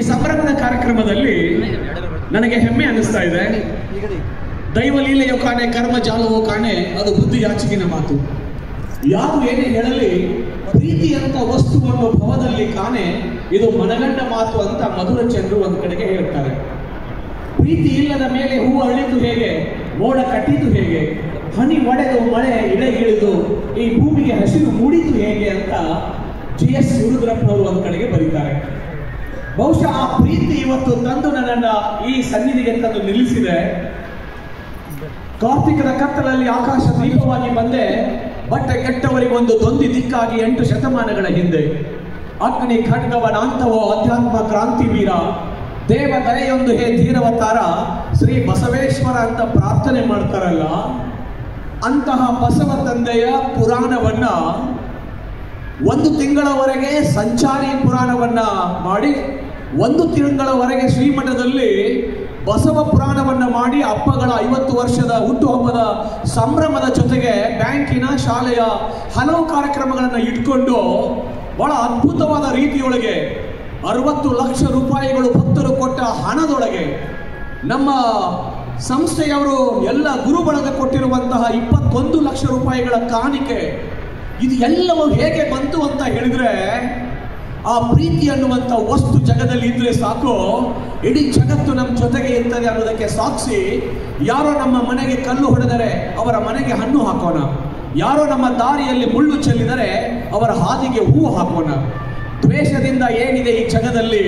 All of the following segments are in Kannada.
ಈ ಸಂಭ್ರಮದ ಕಾರ್ಯಕ್ರಮದಲ್ಲಿ ನನಗೆ ಹೆಮ್ಮೆ ಅನಿಸ್ತಾ ಇದೆ. ದೈವಲೀಲೆಯೋ ಕಾಣೆ, ಕರ್ಮ ಜಾಲವೋ ಕಾಣೆ, ಅದು ಬುದ್ಧಿ ಯಾಚಿಗಿನ ಮಾತು. ಯಾರು ಏನೇ ಹೇಳಲಿ, ಪ್ರೀತಿ ಅಂತ ವಸ್ತುವನ್ನು ಭವದಲ್ಲಿ ಕಾಣೆ, ಇದು ಮನಗಂಡ ಮಾತು ಅಂತ ಮಧುರ ಚಂದ್ರು ಒಂದು ಕಡೆಗೆ ಹೇಳ್ತಾರೆ. ಪ್ರೀತಿ ಇಲ್ಲದ ಮೇಲೆ ಹೂವು ಅಳಿತು ಹೇಗೆ, ಮೋಡ ಕಟ್ಟಿತು ಹೇಗೆ, ಹನಿ ಒಡೆದು ಮಳೆ ಇಳಿದು ಈ ಭೂಮಿಗೆ ಹಸಿರು ಮೂಡಿತು ಹೇಗೆ ಅಂತ GS ಗುರುದ್ರಪ್ಪನವರು ಒಂದು ಕಡೆಗೆ ಬರೀತಾರೆ. ಬಹುಶಃ ಆ ಪ್ರೀತಿ ಇವತ್ತು ತಂದು ನನ್ನನ್ನು ಈ ಸನ್ನಿಧಿಗೆ ತಂದು ನಿಲ್ಲಿಸಿದೆ. ಕಾರ್ತಿಕದ ಕತ್ತಲಲ್ಲಿ ಆಕಾಶ ದೀಪವಾಗಿ ಬಂದೆ, ಬಟ್ಟೆ ಕೆಟ್ಟವರಿಗೊಂದು ದೊಂದಿ ದಿಕ್ಕಾಗಿ 8 ಶತಮಾನಗಳ ಹಿಂದೆ. ಅಗ್ನಿ ಖಡ್ಗವನಾಂತವೋ ಅಧ್ಯಾತ್ಮ ಕ್ರಾಂತಿ ವೀರ, ದೇವ ದಯೆಯೊಂದು ಹೇ ಧೀರವತಾರ, ಶ್ರೀ ಬಸವೇಶ್ವರ ಅಂತ ಪ್ರಾರ್ಥನೆ ಮಾಡ್ತಾರಲ್ಲ, ಅಂತಹ ಬಸವ ತಂದೆಯ ಪುರಾಣವನ್ನ 1 ತಿಂಗಳವರೆಗೆ ಸಂಚಾರಿ ಪುರಾಣವನ್ನ ಮಾಡಿ, 1 ತಿಂಗಳವರೆಗೆ ಶ್ರೀಮಠದಲ್ಲಿ ಬಸವ ಪುರಾಣವನ್ನ ಮಾಡಿ, ಅಪ್ಪಗಳ 50 ವರ್ಷದ ಹುಟ್ಟುಹಬ್ಬದ ಸಂಭ್ರಮದ ಜೊತೆಗೆ ಬ್ಯಾಂಕಿನ ಶಾಲೆಯ ಹಲವು ಕಾರ್ಯಕ್ರಮಗಳನ್ನು ಇಟ್ಕೊಂಡು ಬಹಳ ಅದ್ಭುತವಾದ ರೀತಿಯೊಳಗೆ 60 ಲಕ್ಷ ರೂಪಾಯಿಗಳು ಭಕ್ತರು ಕೊಟ್ಟ ಹಣದೊಳಗೆ ನಮ್ಮ ಸಂಸ್ಥೆಯವರು ಎಲ್ಲ ಗುರುಬಳಗ ಕೊಟ್ಟಿರುವಂತಹ 21 ಲಕ್ಷ ರೂಪಾಯಿಗಳ ಕಾಣಿಕೆ, ಇದು ಎಲ್ಲವೂ ಹೇಗೆ ಬಂತು ಅಂತ ಹೇಳಿದ್ರೆ, ಆ ಪ್ರೀತಿ ಅನ್ನುವಂಥ ವಸ್ತು ಜಗದಲ್ಲಿ ಇದ್ರೆ ಸಾಕು, ಇಡೀ ಜಗತ್ತು ನಮ್ಮ ಜೊತೆಗೆ ಇರ್ತದೆ ಅನ್ನೋದಕ್ಕೆ ಸಾಕ್ಷಿ. ಯಾರೋ ನಮ್ಮ ಮನೆಗೆ ಕಲ್ಲು ಹೊಡೆದರೆ ಅವರ ಮನೆಗೆ ಹಣ್ಣು ಹಾಕೋಣ, ಯಾರೋ ನಮ್ಮ ದಾರಿಯಲ್ಲಿ ಮುಳ್ಳು ಚೆಲ್ಲಿದರೆ ಅವರ ಹಾದಿಗೆ ಹೂವು ಹಾಕೋಣ. ದ್ವೇಷದಿಂದ ಏನಿದೆ ಈ ಜಗದಲ್ಲಿ,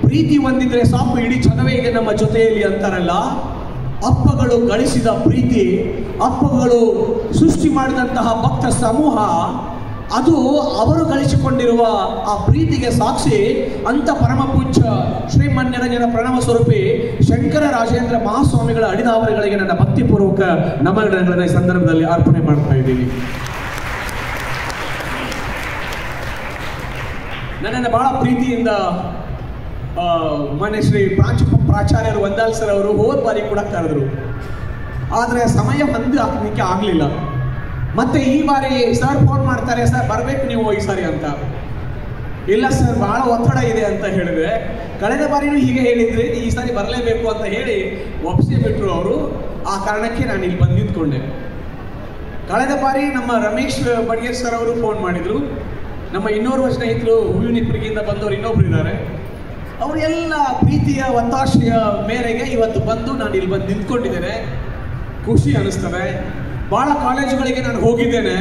ಪ್ರೀತಿ ಹೊಂದಿದ್ರೆ ಸಾಕು ಇಡೀ ಜಗವೇ ಇದೆ ನಮ್ಮ ಜೊತೆಯಲ್ಲಿ ಅಂತಾರಲ್ಲ. ಅಪ್ಪಗಳು ಗಳಿಸಿದ ಪ್ರೀತಿ, ಅಪ್ಪಗಳು ಸೃಷ್ಟಿ ಮಾಡಿದಂತಹ ಭಕ್ತ ಸಮೂಹ, ಅದು ಅವರು ಗಳಿಸಿಕೊಂಡಿರುವ ಆ ಪ್ರೀತಿಗೆ ಸಾಕ್ಷಿ ಅಂತ ಪರಮ ಪೂಜ್ಯ ಶ್ರೀಮನ್ಯರಂಜನ ಪ್ರಣವ ಸ್ವರೂಪಿ ಶಂಕರ ರಾಜೇಂದ್ರ ಮಹಾಸ್ವಾಮಿಗಳ ಅಡಿದಾವರಿಗಳಿಗೆ ನನ್ನ ಭಕ್ತಿಪೂರ್ವಕ ನಮನಗಳನ್ನು ಈ ಸಂದರ್ಭದಲ್ಲಿ ಅರ್ಪಣೆ ಮಾಡ್ತಾ ಇದ್ದೀನಿ. ನನ್ನನ್ನು ಬಹಳ ಪ್ರೀತಿಯಿಂದ ಮಾನ್ಯ ಶ್ರೀ ಪ್ರಾಚಾರ್ಯರು ವಂದಾಲ್ ಸರ್ ಅವರು ಹೋದ ಬಾರಿ ಕೂಡ ಕರೆದ್ರು, ಆದರೆ ಸಮಯ ಹೊಂದಿ ಹಾಕಲಿಕ್ಕೆ ಆಗಲಿಲ್ಲ. ಮತ್ತೆ ಈ ಬಾರಿ ಸರ್ ಫೋನ್ ಮಾಡ್ತಾರೆ, ಸರ್ ಬರಬೇಕು ನೀವು ಈ ಸಾರಿ ಅಂತ. ಇಲ್ಲ ಸರ್ ಬಹಳ ಒತ್ತಡ ಇದೆ ಅಂತ ಹೇಳಿದೆ. ಕಳೆದ ಬಾರಿನೂ ಹೀಗೆ ಹೇಳಿದ್ರಿ, ಈ ಸಾರಿ ಬರಲೇಬೇಕು ಅಂತ ಹೇಳಿ ಒಪ್ಪಿಸಿ ಬಿಟ್ಟರು ಅವರು. ಆ ಕಾರಣಕ್ಕೆ ನಾನು ಇಲ್ಲಿ ಬಂದು ನಿಂತ್ಕೊಂಡೆ. ಕಳೆದ ಬಾರಿ ನಮ್ಮ ರಮೇಶ್ ಬಡಿಗೇರ್ ಸರ್ ಅವರು ಫೋನ್ ಮಾಡಿದ್ರು. ನಮ್ಮ ಇನ್ನೋರ್ವ ಸ್ನೇಹಿತರು ಹೂವಿನಿಪ್ಪರಿಗಿಂದ ಬಂದವರು ಇನ್ನೊಬ್ರು ಇದ್ದಾರೆ. ಅವರೆಲ್ಲ ಪ್ರೀತಿಯ ಒತ್ತಾಶೆಯ ಮೇರೆಗೆ ಇವತ್ತು ಬಂದು ನಾನು ಇಲ್ಲಿ ಬಂದು ನಿಂತ್ಕೊಂಡಿದ್ದೇನೆ. ಖುಷಿ ಅನಿಸ್ತದೆ. ಭಾಳ ಕಾಲೇಜುಗಳಿಗೆ ನಾನು ಹೋಗಿದ್ದೇನೆ.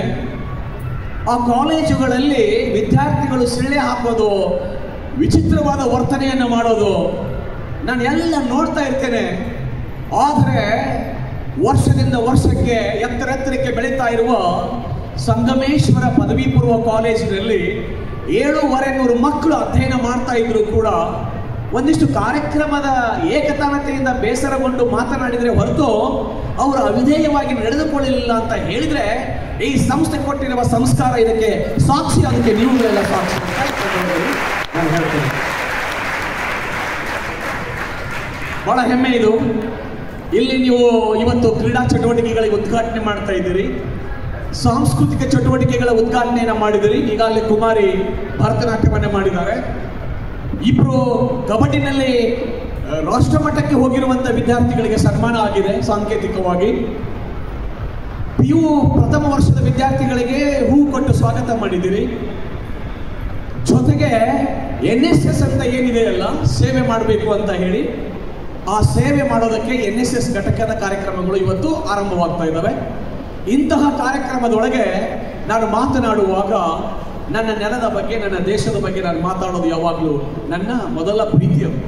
ಆ ಕಾಲೇಜುಗಳಲ್ಲಿ ವಿದ್ಯಾರ್ಥಿಗಳು ಸಿಳ್ಳೆ ಹಾಕೋದು, ವಿಚಿತ್ರವಾದ ವರ್ತನೆಯನ್ನು ಮಾಡೋದು ನಾನು ಎಲ್ಲ ನೋಡ್ತಾ ಇರ್ತೇನೆ. ಆದರೆ ವರ್ಷದಿಂದ ವರ್ಷಕ್ಕೆ ಎತ್ತರಕ್ಕೆ ಬೆಳೀತಾ ಇರುವ ಸಂಗಮೇಶ್ವರ ಪದವಿ ಪೂರ್ವ ಕಾಲೇಜಿನಲ್ಲಿ 7,500 ಮಕ್ಕಳು ಅಧ್ಯಯನ ಮಾಡ್ತಾ ಇದ್ರು ಕೂಡ ಒಂದಿಷ್ಟು ಕಾರ್ಯಕ್ರಮದ ಏಕತಾನತೆಯಿಂದ ಬೇಸರಗೊಂಡು ಮಾತನಾಡಿದರೆ ಹೊರತು ಅವರು ಅವಿಧೇಯವಾಗಿ ನಡೆದುಕೊಳ್ಳಲಿಲ್ಲ ಅಂತ ಹೇಳಿದ್ರೆ, ಈ ಸಂಸ್ಥೆ ಕೊಟ್ಟಿರುವ ಸಂಸ್ಕಾರ ಇದಕ್ಕೆ ಸಾಕ್ಷಿ. ಅದಕ್ಕೆ ನೀವುಗಳೆಲ್ಲ ಸಾಕ್ಷಿ ನಾನು ಹೇಳ್ತೇನೆ. ಬಹಳ ಹೆಮ್ಮೆ ಇದು. ಇಲ್ಲಿ ನೀವು ಇವತ್ತು ಕ್ರೀಡಾ ಚಟುವಟಿಕೆಗಳಿಗೆ ಉದ್ಘಾಟನೆ ಮಾಡ್ತಾ ಇದ್ದೀರಿ, ಸಾಂಸ್ಕೃತಿಕ ಚಟುವಟಿಕೆಗಳ ಉದ್ಘಾಟನೆಯನ್ನು ಮಾಡಿದಿರಿ. ಈಗಾಗಲೇ ಕುಮಾರಿ ಭರತನಾಟ್ಯವನ್ನು ಮಾಡಿದ್ದಾರೆ. ಇಬ್ಬರು ಕಬಡ್ಡಿನಲ್ಲಿ ರಾಷ್ಟ್ರಮಟ್ಟಕ್ಕೆ ಹೋಗಿರುವಂಥ ವಿದ್ಯಾರ್ಥಿಗಳಿಗೆ ಸನ್ಮಾನ ಆಗಿದೆ ಸಾಂಕೇತಿಕವಾಗಿ. PU ಪ್ರಥಮ ವರ್ಷದ ವಿದ್ಯಾರ್ಥಿಗಳಿಗೆ ಹೂ ಕೊಟ್ಟು ಸ್ವಾಗತ ಮಾಡಿದ್ದೀರಿ. ಜೊತೆಗೆ NSS ಅಂತ ಏನಿದೆಯಲ್ಲ, ಸೇವೆ ಮಾಡಬೇಕು ಅಂತ ಹೇಳಿ, ಆ ಸೇವೆ ಮಾಡೋದಕ್ಕೆ NSS ಘಟಕದ ಕಾರ್ಯಕ್ರಮಗಳು ಇವತ್ತು ಆರಂಭವಾಗ್ತಾ ಇದ್ದಾವೆ. ಇಂತಹ ಕಾರ್ಯಕ್ರಮದೊಳಗೆ ನಾನು ಮಾತನಾಡುವಾಗ ನನ್ನ ನೆಲದ ಬಗ್ಗೆ, ನನ್ನ ದೇಶದ ಬಗ್ಗೆ ನಾನು ಮಾತಾಡೋದು ಯಾವಾಗಲೂ ನನ್ನ ಮೊದಲ ಪ್ರೀತಿಯದು.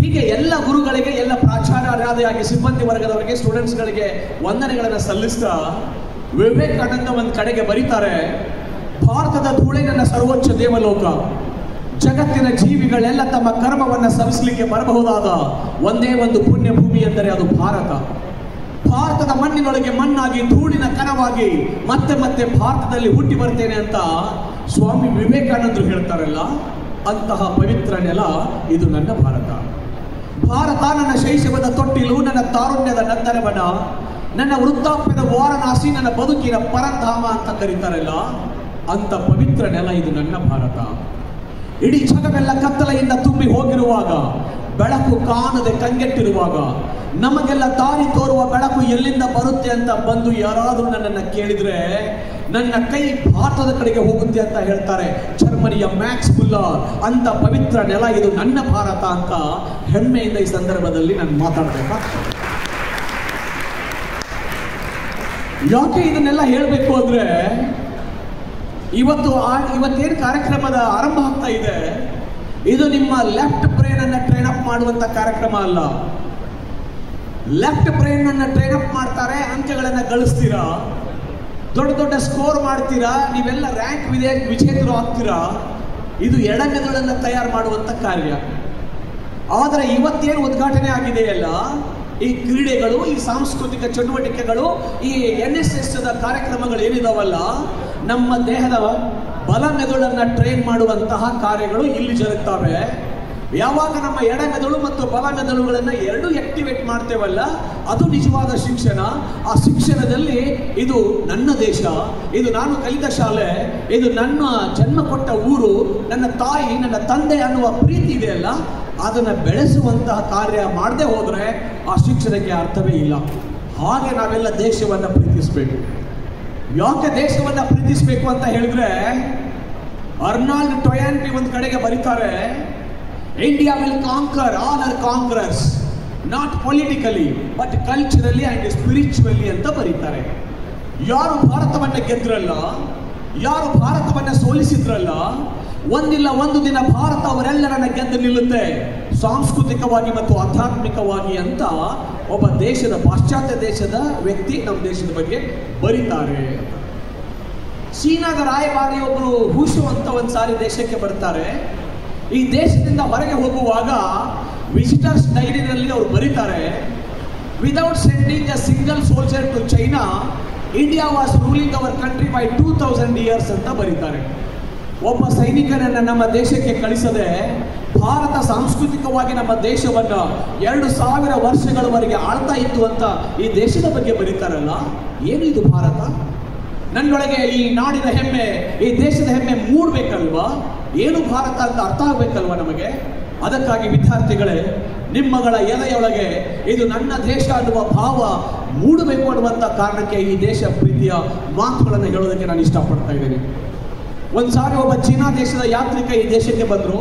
ಹೀಗೆ ಎಲ್ಲ ಗುರುಗಳಿಗೆ, ಎಲ್ಲ ಪ್ರಾಚಾರ್ಯರಾದಿಯಾಗಿ ಸಿಬ್ಬಂದಿ ವರ್ಗದವರಿಗೆ, ಸ್ಟೂಡೆಂಟ್ಸ್ಗಳಿಗೆ ವಂದನೆಗಳನ್ನು ಸಲ್ಲಿಸ್ತಾ ವಿವೇಕಾನಂದ ಒಂದು ಕಡೆಗೆ ಬರೀತಾರೆ, ಭಾರತದ ಧೂಳೆ ನನ್ನ ಸರ್ವೋಚ್ಚ ದೇವಲೋಕ, ಜಗತ್ತಿನ ಜೀವಿಗಳೆಲ್ಲ ತಮ್ಮ ಕರ್ಮವನ್ನು ಸಲ್ಲಿಸಲಿಕ್ಕೆ ಬರಬಹುದಾದ ಒಂದೇ ಒಂದು ಪುಣ್ಯ ಭೂಮಿ ಎಂದರೆ ಅದು ಭಾರತ. ಭಾರತದ ಮಣ್ಣಿನೊಳಗೆ ಮಣ್ಣಾಗಿ, ಧೂಳಿನ ಕಣವಾಗಿ ಮತ್ತೆ ಮತ್ತೆ ಭಾರತದಲ್ಲಿ ಹುಟ್ಟಿ ಬರ್ತೇನೆ ಅಂತ ಸ್ವಾಮಿ ವಿವೇಕಾನಂದರು ಹೇಳ್ತಾರಲ್ಲ, ಅಂತಹ ಪವಿತ್ರ ನೆಲ ಇದು ನನ್ನ ಭಾರತ. ಭಾರತ ನನ್ನ ಶೈಶವದ ತೊಟ್ಟಿಲು, ನನ್ನ ತಾರುಣ್ಯದ ನಂದನವನ, ನನ್ನ ವೃದ್ಧಾಪ್ಯದ ವಾರಣಾಸಿ, ನನ್ನ ಬದುಕಿನ ಪರಧಾಮ ಅಂತ ಕರೀತಾರಲ್ಲ, ಅಂತ ಪವಿತ್ರ ನೆಲ ಇದು ನನ್ನ ಭಾರತ. ಇಡೀ ಜಗವೆಲ್ಲ ಕತ್ತಲೆಯಿಂದ ತುಂಬಿ ಬೆಳಕು ಕಾಣದೆ ಕಂಗೆಟ್ಟಿರುವಾಗ, ನಮಗೆಲ್ಲ ದಾರಿ ತೋರುವ ಬೆಳಕು ಎಲ್ಲಿಂದ ಬರುತ್ತೆ ಅಂತ ಬಂದು ಯಾರಾದರೂ ನನ್ನನ್ನು ಕೇಳಿದ್ರೆ ನನ್ನ ಕೈ ಭಾರತದ ಕಡೆಗೆ ಹೋಗುತ್ತೆ ಅಂತ ಹೇಳ್ತಾರೆ. ಜರ್ಮನಿಯ ಮ್ಯಾಕ್ಸ್ ಮುಲ್ಲರ್ ಅಂತ ಪವಿತ್ರ ನೆಲ ಇದು ನನ್ನ ಭಾರತ ಅಂತ ಹೆಮ್ಮೆಯಿಂದ ಈ ಸಂದರ್ಭದಲ್ಲಿ ನಾನು ಮಾತಾಡಬೇಕಾಗ್ತದೆ. ಯಾಕೆ ಇದನ್ನೆಲ್ಲ ಹೇಳಬೇಕು ಅಂದ್ರೆ, ಇವತ್ತೇನು ಕಾರ್ಯಕ್ರಮದ ಆರಂಭ ಆಗ್ತಾ ಇದೆ, ಇದು ನಿಮ್ಮ ಲೆಫ್ಟ್ ಬ್ರೈನ್ ಅನ್ನ ಟ್ರೈನ್ ಅಪ್ ಮಾಡುವಂತ ಕಾರ್ಯಕ್ರಮ ಅಲ್ಲ. ಲೆಫ್ಟ್ ಬ್ರೈನ್ ಅನ್ನ ಟ್ರೈನ್ ಅಪ್ ಮಾಡ್ತಾರೆ, ಅಂಕಗಳನ್ನ ಗಳಿಸ್ತೀರಾ, ದೊಡ್ಡ ದೊಡ್ಡ ಸ್ಕೋರ್ ಮಾಡ್ತೀರಾ, ನೀವೆಲ್ಲ ರ್ಯಾಂಕ್ ವಿಜೇತರು ಆಗ್ತೀರಾ. ಇದು ಎಡಮೆದುಳನ್ನ ತಯಾರು ಮಾಡುವಂತ ಕಾರ್ಯ. ಆದರೆ ಇವತ್ತೇನು ಉದ್ಘಾಟನೆ ಆಗಿದೆಯಲ್ಲ, ಈ ಕ್ರೀಡೆಗಳು, ಈ ಸಾಂಸ್ಕೃತಿಕ ಚಟುವಟಿಕೆಗಳು, ಈ NSS ಕಾರ್ಯಕ್ರಮಗಳು ಏನಿದಾವಲ್ಲ, ನಮ್ಮ ದೇಹದ ಬಲ ಮೆದುಳನ್ನ ಟ್ರೈನ್ ಮಾಡುವಂತಹ ಕಾರ್ಯಗಳು ಇಲ್ಲಿ ಜರುಗ್ತವೆ. ಯಾವಾಗ ನಮ್ಮ ಎಡ ಮೆದುಳು ಮತ್ತು ಬಲ ಮೆದುಳುಗಳನ್ನ ಎರಡೂ ಆಕ್ಟಿವೇಟ್ ಮಾಡ್ತೇವಲ್ಲ, ಅದು ನಿಜವಾದ ಶಿಕ್ಷಣ. ಆ ಶಿಕ್ಷಣದಲ್ಲಿ ಇದು ನನ್ನ ದೇಶ, ಇದು ನಾನು ಕಲಿತ ಶಾಲೆ, ಇದು ನನ್ನ ಜನ್ಮ ಕೊಟ್ಟ ಊರು, ನನ್ನ ತಾಯಿ, ನನ್ನ ತಂದೆ ಅನ್ನುವ ಪ್ರೀತಿ ಇದೆಯಲ್ಲ, ಅದನ್ನು ಬೆಳೆಸುವಂತಹ ಕಾರ್ಯ ಮಾಡದೆ ಹೋದರೆ ಆ ಶಿಕ್ಷಣಕ್ಕೆ ಅರ್ಥವೇ ಇಲ್ಲ. ಹಾಗೆ ನಾವೆಲ್ಲ ದೇಶವನ್ನು ಪ್ರೀತಿಸಬೇಕು. ಯಾಕೆ ದೇಶವನ್ನು ಪ್ರೀತಿಸಬೇಕು ಅಂತ ಹೇಳಿದ್ರೆ, ಅರ್ನಾಲ್ಡ್ ಟೊಯಾನ್ಬಿ ಒಂದು ಕಡೆಗೆ ಬರೀತಾರೆ, India will conquer all our conquerors, not politically but culturally and spiritually ಅಂತ ಬರೀತಾರೆ. ಯಾರು ಭಾರತವನ್ನು ಗೆದ್ರಲ್ಲ, ಯಾರು ಭಾರತವನ್ನು ಸೋಲಿಸಿದ್ರಲ್ಲ, ಒಂದಿಲ್ಲ ಒಂದು ದಿನ ಭಾರತ ಅವರೆಲ್ಲರನ್ನ ಗೆದ್ದು ನಿಲ್ಲುತ್ತೆ, ಸಾಂಸ್ಕೃತಿಕವಾಗಿ ಮತ್ತು ಆಧ್ಯಾತ್ಮಿಕವಾಗಿ ಅಂತ ಒಬ್ಬ ದೇಶದ, ಪಾಶ್ಚಾತ್ಯ ದೇಶದ ವ್ಯಕ್ತಿ ನಮ್ಮ ದೇಶದ ಬಗ್ಗೆ ಬರೀತಾರೆ. ಚೀನಾದ ರಾಯಭಾರಿ ಒಬ್ಬರು ಹುಷು ಅಂತ ಒಂದು ಸಾರಿ ದೇಶಕ್ಕೆ ಬರ್ತಾರೆ. ಈ ದೇಶದಿಂದ ಹೊರಗೆ ಹೋಗುವಾಗ ವಿಸಿಟರ್ಸ್ ಡೈರಿನಲ್ಲಿ ಅವರು ಬರೀತಾರೆ, without sending a single soldier to China, India was ruling our country by 2000 years ಅಂತ ಬರೀತಾರೆ. ಒಬ್ಬ ಸೈನಿಕನನ್ನು ನಮ್ಮ ದೇಶಕ್ಕೆ ಕಳಿಸದೆ ಭಾರತ ಸಾಂಸ್ಕೃತಿಕವಾಗಿ ನಮ್ಮ ದೇಶವನ್ನು 2000 ವರ್ಷಗಳವರೆಗೆ ಆಳ್ತಾ ಇತ್ತು ಅಂತ ಈ ದೇಶದ ಬಗ್ಗೆ ಬರೀತಾರಲ್ಲ, ಏನಿದು ಭಾರತ? ನನ್ನೊಳಗೆ ಈ ನಾಡಿನ ಹೆಮ್ಮೆ, ಈ ದೇಶದ ಹೆಮ್ಮೆ ಮೂಡಬೇಕಲ್ವಾ? ಏನು ಭಾರತ ಅಂತ ಅರ್ಥ ಆಗಬೇಕಲ್ವಾ ನಮಗೆ? ಅದಕ್ಕಾಗಿ ವಿದ್ಯಾರ್ಥಿಗಳೇ, ನಿಮ್ಮಗಳ ಎದೆಯೊಳಗೆ ಇದು ನನ್ನ ದೇಶ ಅನ್ನುವ ಭಾವ ಮೂಡಬೇಕು ಅನ್ನುವಂಥ ಕಾರಣಕ್ಕೆ ಈ ದೇಶ ಪ್ರೀತಿಯ ಮಾತುಗಳನ್ನು ಹೇಳೋದಕ್ಕೆ ನಾನು ಇಷ್ಟಪಡ್ತಾ ಇದ್ದೇನೆ. ಒಂದು ಸಾರಿ ಒಬ್ಬ ಚೀನಾ ದೇಶದ ಯಾತ್ರಿಕ ಈ ದೇಶಕ್ಕೆ ಬಂದರು.